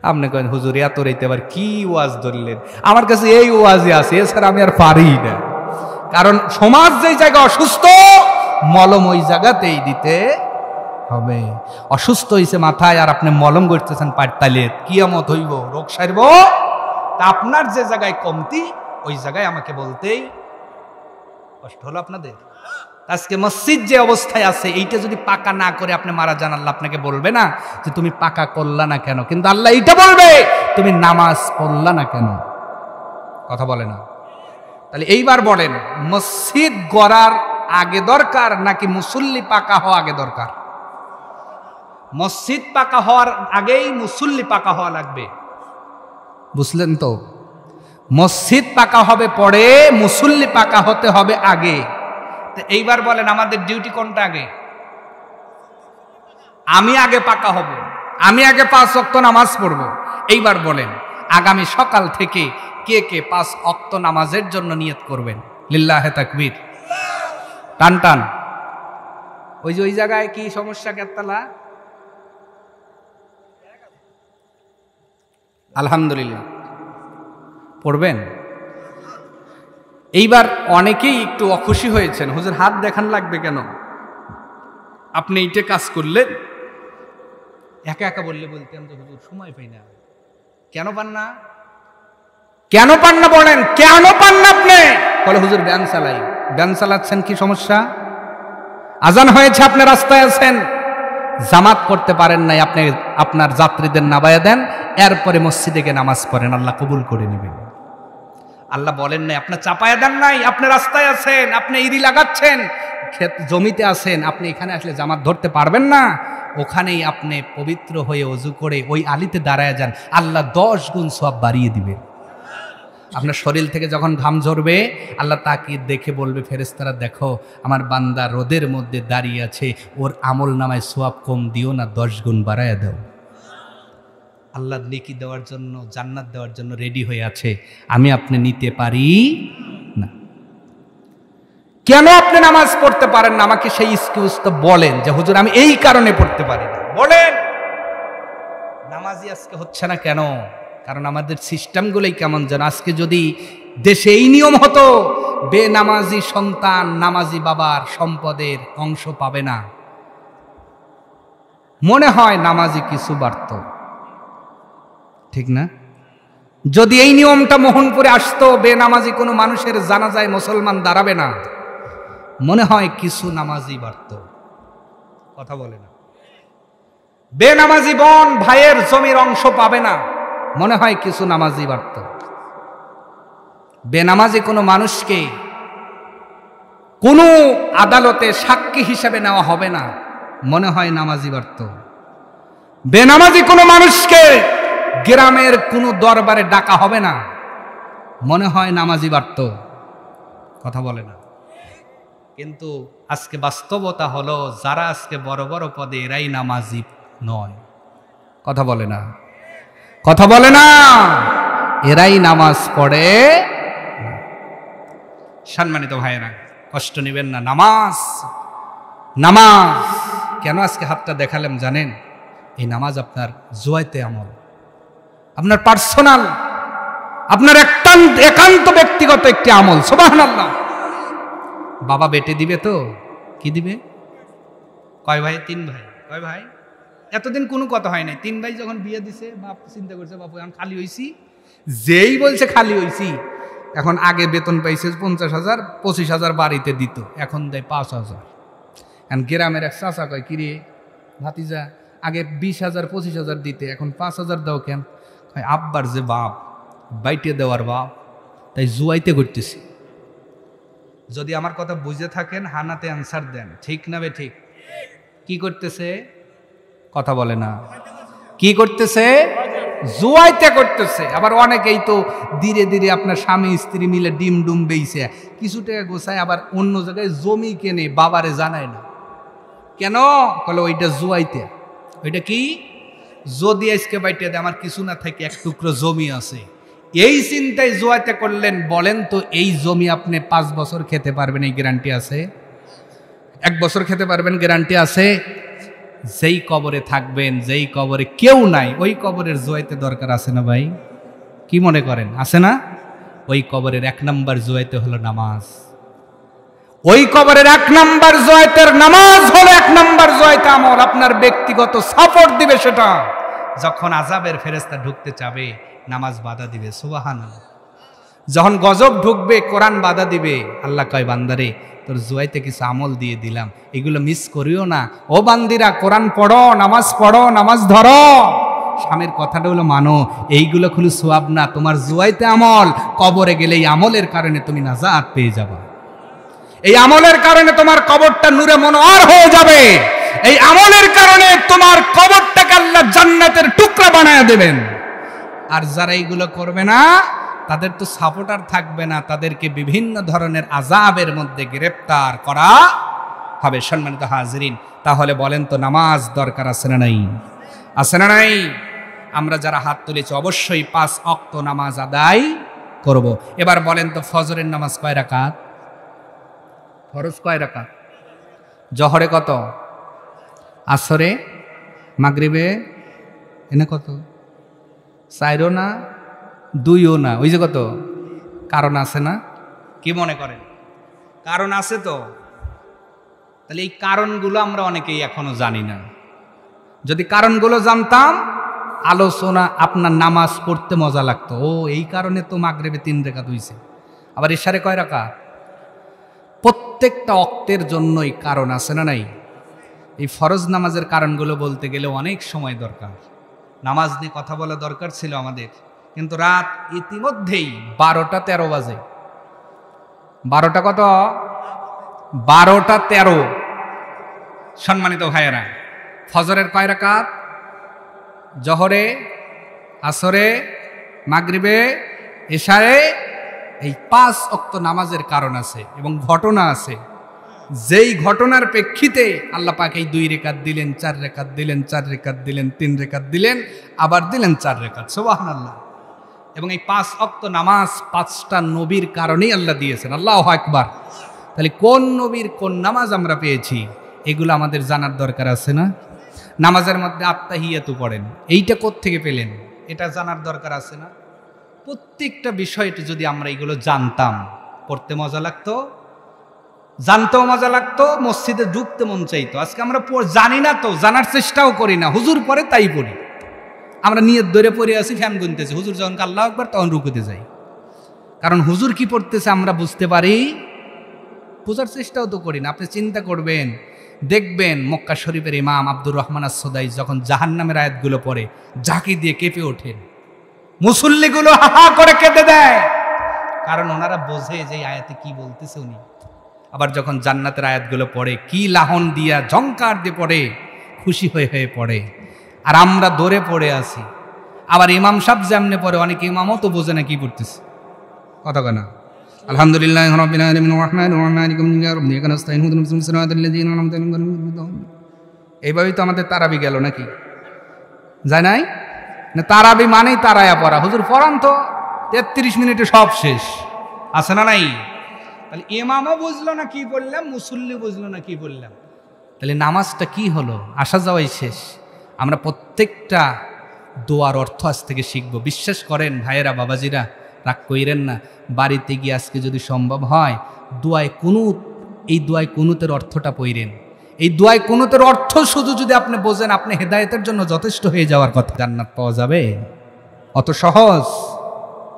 আপনি কেন হুজুর এত রাইতে আবার কি ওয়াজ ধরলেন? আমার কাছে এই ওয়াজই আছে, এছাড়া আমি আর পারি না। কারণ সমাজ যেই জায়গায় অসুস্থ, মলম ওই জায়গাতেই দিতে হবে। অসুস্থ হইছে মাথায়, আর আপনি মলম করতেছেন পাটতালে, কিয়ামত হইব, রোগ সারব। তা আপনার যে জায়গায় কমতি, ওই জায়গায় আমাকে বলতেই কষ্ট হলো আপনাদের। আজকে মসজিদ যে অবস্থায় আছে, এইটা যদি পাকা না করে আপনি মারা যান, আল্লাহ আপনাকে বলবে না যে তুমি পাকা করলা না কেন, কিন্তু আল্লাহ এইটা বলবে তুমি নামাজ পড়লা না কেন। কথা বলে না? তাহলে এইবার বলেন, মসজিদ গড়ার আগে দরকার নাকি মুসল্লি পাকা হওয়া আগে দরকার? মসজিদ পাকা হওয়ার আগেই মুসল্লি পাকা হওয়া লাগবে, বুঝলেন তো? মসজিদ পাকা হবে পরে, মুসল্লি পাকা হতে হবে আগে। এইবার বলেন আমাদের ডিউটি কোনটা আগে? আমি আগে পাকা হব, আমি আগে 5 ওয়াক্ত নামাজ পড়ব। এইবার বলেন আগামী সকাল থেকে কে কে 5 ওয়াক্ত নামাজের জন্য নিয়ত করবেন? লিল্লাহে তাকবীর, টান টান। ওই যে ওই জায়গায় কি সমস্যা? কেতলা আলহামদুলিল্লাহ পড়বেন। এইবার অনেকেই একটু অখুশি হয়েছেন, হুজুর হাত দেখান লাগবে কেন? আপনি এইটা কাজ করলেন। একা একা বললে বলতেন তো হুজুর সময় পাই না। কেন পান না? কেন পান না বলেন, কেন পান না আপনি? বলে হুজুর ব্যান চালাই। ব্যান চালাচ্ছেন, কি সমস্যা? আজান হয়েছে, আপনি রাস্তায় আছেন, জামাত করতে পারেন নাই, আপনি আপনার যাত্রীদের নামায়া দেন, এরপরে মসজিদে গিয়ে নামাজ পড়েন, আল্লাহ কবুল করে নেবেন। আল্লাহ বলেন নাই আপনার চাপায়া দেন নাই, আপনি রাস্তায় আছেন, আপনি ইরি লাগাচ্ছেন, ক্ষেত জমিতে আছেন, আপনি এখানে আসলে জামাত ধরতে পারবেন না। ওখানেই আপনি পবিত্র হয়ে ওযু করে ওই আলিতে দাঁড়ায় যান, আল্লাহ 10 গুণ সওয়াব বাড়িয়ে দিবেন। আপনার শরীর থেকে যখন ঘাম ঝরবে, আল্লাহ তাকে দেখে বলবে ফেরেশতারা, দেখো আমার বান্দা রোদের মধ্যে দাঁড়িয়ে আছে, ওর আমল নামায় সওয়াব কম দিও না, 10 গুণ বাড়ায়া দাও। আল্লাহ নেকি দেওয়ার জন্য, জান্নাত দেওয়ার জন্য রেডি হয়ে আছে, আমি আপনি নিতে পারি না। কেন আপনি নামাজ পড়তে পারেন না? আমাকে সেই এক্সকিউজ তো বলেন যে হুজুর আমি এই কারণে পড়তে পারি না। বলেন নামাজি আজকে হচ্ছে না কেন? কারণ আমাদের সিস্টেমগুলোই কেমন যেন। আজকে যদি দেশে এই নিয়ম হতো, বেনামাজি সন্তান নামাজি বাবার সম্পদের অংশ পাবে না, মনে হয় নামাজি কিছু বাড়ত, ঠিক না? যদি এই নিয়মটা মোহনপুরে আসতো, বেনামাজি কোনো মানুষের জানাজায় মুসলমান দাঁড়াবে না, মনে হয় কিছু নামাজি বাড়ত। কথা বলে না? বেনামাজি বোন ভাইয়ের জমির অংশ পাবে না, মনে হয় কিছু নামাজি বাড়ত। বেনামাজি কোনো মানুষকে কোনো আদালতে সাক্ষী হিসেবে নেওয়া হবে না, মনে হয় নামাজি বাড়ত। বেনামাজি কোনো মানুষকে গ্রামের কোনো দরবারে ডাকা হবে না, মনে হয় নামাজি বাড়ত। কথা বলে না? কিন্তু আজকে বাস্তবতা হলো, যারা আজকে বড় বড় পদে এরাই নামাজি নয়। কথা বলে না? কথা বলে না? এরাই নামাজ পড়ে। সম্মানিত ভাইয়েরা, কষ্ট নেবেন না। নামাজ নামাজ কেন আজকে হাতটা দেখালাম জানেন? এই নামাজ আপনার জুয়াইতে আমল, আপনার পার্সোনাল, আপনার একান্ত ব্যক্তিগত একটি আমল। সুবহানাল্লাহ। বাবা বেটে দিবে তো কি দিবে? কয় ভাই? 3 ভাই। কয় ভাই? এতদিন কোনো কথা হয় নাই। 3 ভাই যখন বিয়ে দিছে, বাপ চিন্তা করছে বাপু এখন খালি হইছি। যেই বলছে খালি হইছি, এখন আগে বেতন পাইছে 50,000, 25,000 বাড়িতে দিত, এখন দেয় 5,000। এখন গ্রামের এক চাচা কয়, কিরে ভাতিজা, আগে 20,000 25,000 দিতে, এখন 5,000 দাও কেন? কয় আব্বার যে বাপ, বাইটে দেওয়ার বাপ, তাই জুয়াইতে করতেছি। যদি আমার কথা বুঝে থাকেন হানাতে অ্যান্সার দেন, ঠিক না বে ঠিক? কি করতেছে? কথা বলে না। কি করতেছে? জুয়াইতে করতেছে। আবার অনেকেই তো ধীরে ধীরে আপনার স্বামী স্ত্রী মিলে ডিম ডুম বেইছে, কিছু টাকা গোছায় আবার অন্য জায়গায় জমি কেনে, বাবারে জানায় না। কেন? বলে ওইটা জুয়াইতে। ওইটা কি? যদি আজকে বাইটে দেয় আমার কিছু না থাকে, এক টুকরো জমি আছে, এই চিন্তায় জুয়াইতে করলেন। বলেন তো এই জমি আপনি 5 বছর খেতে পারবেন, এই গ্যারান্টি আছে? 1 বছর খেতে পারবেন, গ্যারান্টি আছে? যেই কবরে থাকবেন, যেই কবরে কেউ নাই, ওই কবরের জুয়াইতে দরকার আছে না ভাই? কি মনে করেন, আছে না? ওই কবরের 1 নাম্বার জুয়াইতে হলো নামাজ। ওই কবরের 1 নাম্বার জুয়াইতের নামাজ হলো 1 নাম্বার জুয়াইতে আমল। আপনার ব্যক্তিগত সাপোর্ট দিবে সেটা। যখন আযাবের ফেরেশতা ঢুকতে চাবে, নামাজ বাধা দিবে, সুবহানাল্লাহ। যখন গজব ঢুকবে, কোরআন বাধা দিবে। আল্লাহ কয় বান্দারে তোর জুয়াইতে কিছু আমল দিয়ে দিলাম, এগুলো মিস করিও না। ও বান্দিরা, কোরআন পড়ো, নামাজ ধরো, স্বামীর কথাটা হলো মানো। এইগুলো খুলে সোয়াব না, তোমার জুয়াইতে আমল। কবরে গেলে এই আমলের কারণে তুমি নাজাত পেয়ে যাবে। এই আমলের কারণে তোমার কবরটা নূরে মনোয়ার হয়ে যাবে। এই আমলের কারণে তোমার কবরটাকে আল্লাহ জান্নাতের টুকরা বানায় দেবেন। আর যারা এইগুলো করবে না, তাদের তো সাপোর্টার থাকবে না, তাদেরকে বিভিন্ন ধরনের আযাবের মধ্যে গ্রেফতার করা হবে। সম্মানিত হাজিরিন, তাহলে বলেন তো নামাজ দরকার আছে না নাই? আছে না নাই? আমরা যারা হাত তুলেছি অবশ্যই 5 ওয়াক্ত নামাজ আদায় করব। এবার বলেন তো ফজরের নামাজ কয় রাকাত? ফরজ কয় রাকাত? জহরে কত? আসরে? মাগরিবে? এনে কত? 4ও না, 2ও না, ওই যে কত? কারণ আছে না? কি মনে করেন? কারণ আছে তো। তাহলে এই কারণগুলো আমরা অনেকেই এখনো জানি না। যদি কারণগুলো জানতাম, আলোচনা আপনার নামাজ পড়তে মজা লাগতো। ও এই কারণে তো মাগরিবে 3 রাকাত হইছে। আবার ইশারে কয় রাকাত? প্রত্যেকটা ওয়াক্তের জন্যই কারণ আছে না নাই? এই ফরজ নামাজের কারণগুলো বলতে গেলে অনেক সময় দরকার। নামাজ নিয়ে কথা বলা দরকার ছিল আমাদের, কিন্তু রাত ইতিমধ্যেই 12টা 13 বাজে। 12টা কত? 12টা 13। সম্মানিত ভাইয়েরা, ফজরের কয় রাকাত? জহরে, আসরে, মাগরিবে, এশারে, এই 5 ওয়াক্ত নামাজের কারণ আছে এবং ঘটনা আছে। যেই ঘটনার প্রেক্ষিতে আল্লাহ পাক এই 2 রাকাত দিলেন, 4 রাকাত দিলেন, 4 রাকাত দিলেন, 3 রাকাত দিলেন, আবার দিলেন 4 রাকাত। সুবহানাল্লাহ। এবং এই 5 ওয়াক্ত নামাজ 5টা নবীর কারণেই আল্লাহ দিয়েছেন। আল্লাহু আকবার। তাহলে কোন নবীর কোন নামাজ আমরা পেয়েছি, এগুলো আমাদের জানার দরকার আছে না? নামাজের মধ্যে আত্তাহিয়াতু পড়েন, এইটা কোত্থেকে পেলেন, এটা জানার দরকার আছে না? প্রত্যেকটা বিষয়টি যদি আমরা এগুলো জানতাম, পড়তে মজা লাগতো, জানতেও মজা লাগতো, মসজিদে ঢুকতে মন চাইতো। আজকে আমরা জানি না তো, জানার চেষ্টাও করি না। হুজুর পরে তাই পড়ি, আমরা নিয়ত ধরে পড়ে আছি, ফ্যান গুনতেছি। হুজুর যখন আল্লাহু আকবার তখন রুকুতে যাই, কারণ হুজুর কি পড়তেছে আমরা বুঝতে পারি, বোঝার চেষ্টাও তো করি না। আপনি চিন্তা করবেন, দেখবেন মক্কা শরীফের ইমাম আব্দুর রহমান আস-সুদাই যখন জাহান্নামের আয়াতগুলো পড়ে, ঝাঁকি দিয়ে কেঁপে ওঠেন, মুসল্লিগুলো হাহা করে কেঁদে দেয়, কারণ ওনারা বোঝে যে আয়াতে কি বলতেছে উনি। আবার যখন জান্নাতের আয়াতগুলো পড়ে, কি লাহন দিয়া ঝংকার দিয়ে পড়ে, খুশি হয়ে হয়ে পড়ে। আর আমরা দৌড়ে পড়ে আছি। আবার ইমাম সাহেব যেমনে পড়ে, অনেক ইমামও তো বোঝে না কি পড়তেছে। কথা কেনা আলহামদুলিল্লাহ রাব্বিল আলামিন রাহমানির রাহিম মালিকিল ইয়াউমিদ্দিন ইয়্যাকা নাস্তাইন ইহদিনাস সিরাতাল লাযীনা আন'আমতা আলাইহিম। এইভাবেই তো আমাদের তারাবি গেল নাকি? যায় নাই না? তারাবি মানেই তারায়া পড়া। হুজুর পড়ান তো, 33 মিনিটে সব শেষ। আছে না নাই? তাহলে ইমামও বুঝলো না কি বললাম, মুসল্লি বুঝলো না কি বললাম। তাহলে নামাজটা কি হলো? আসা যাওয়াই শেষ। আমরা প্রত্যেকটা দোয়ার অর্থ আজ থেকে শিখবো। বিশ্বাস করেন ভাইয়েরা, বাবাজিরা, রাগ কইরেন না। বাড়িতে গিয়ে আজকে যদি সম্ভব হয়, দোয়ায় কুনুত, এই দোয়ায় কুনুতের অর্থটা পড়েন। এই দোয়ায় কুনুতের অর্থ শুধু যদি আপনি বোঝেন, আপনি হেদায়েতের জন্য যথেষ্ট হয়ে যাওয়ার কথা। জান্নাত পাওয়া যাবে, অত সহজ।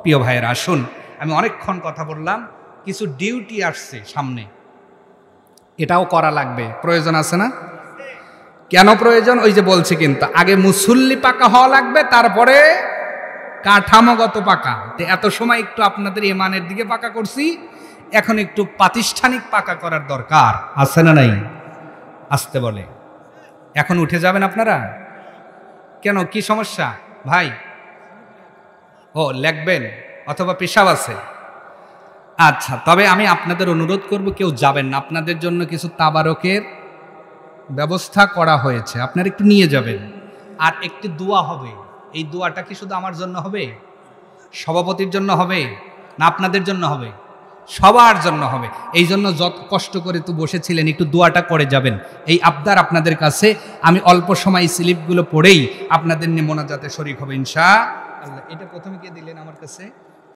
প্রিয় ভাইয়েরা, আসুন, আমি অনেকক্ষণ কথা বললাম, কিছু ডিউটি আসছে সামনে, এটাও করা লাগবে। প্রয়োজন আছে না? কেন প্রয়োজন? ওই যে বলছি, কিন্তু আগে মুসল্লি পাকা হওয়া লাগবে, তারপরে কাঠামোগত পাকা। এত সময় একটু আপনাদের ইমানের দিকে পাকা করছি, এখন একটু প্রাতিষ্ঠানিক পাকা করার দরকার আছে না নাই? আসতে বলে এখন উঠে যাবেন আপনারা। কেন, কি সমস্যা ভাই? ও লেখবেন অথবা পেশাব আছে? আচ্ছা, তবে আমি আপনাদের অনুরোধ করব কেউ যাবেন না, আপনাদের জন্য কিছু তাবারকের ব্যবস্থা করা হয়েছে, আপনারা একটু নিয়ে যাবেন। আর একটি দোয়া হবে, এই দোয়াটা কি শুধু আমার জন্য হবে, সভাপতির জন্য হবে, না আপনাদের জন্য হবে? সবার জন্য হবে। এই জন্য যত কষ্ট করে তো বসেছিলেন, একটু দোয়াটা করে যাবেন, এই আবদার আপনাদের কাছে। আমি অল্প সময় স্লিপগুলো পড়েই আপনাদের নিয়ে মোনাজাতে শরীক হবে ইনশাআল্লাহ। এটা প্রথমে কে দিলেন আমার কাছে?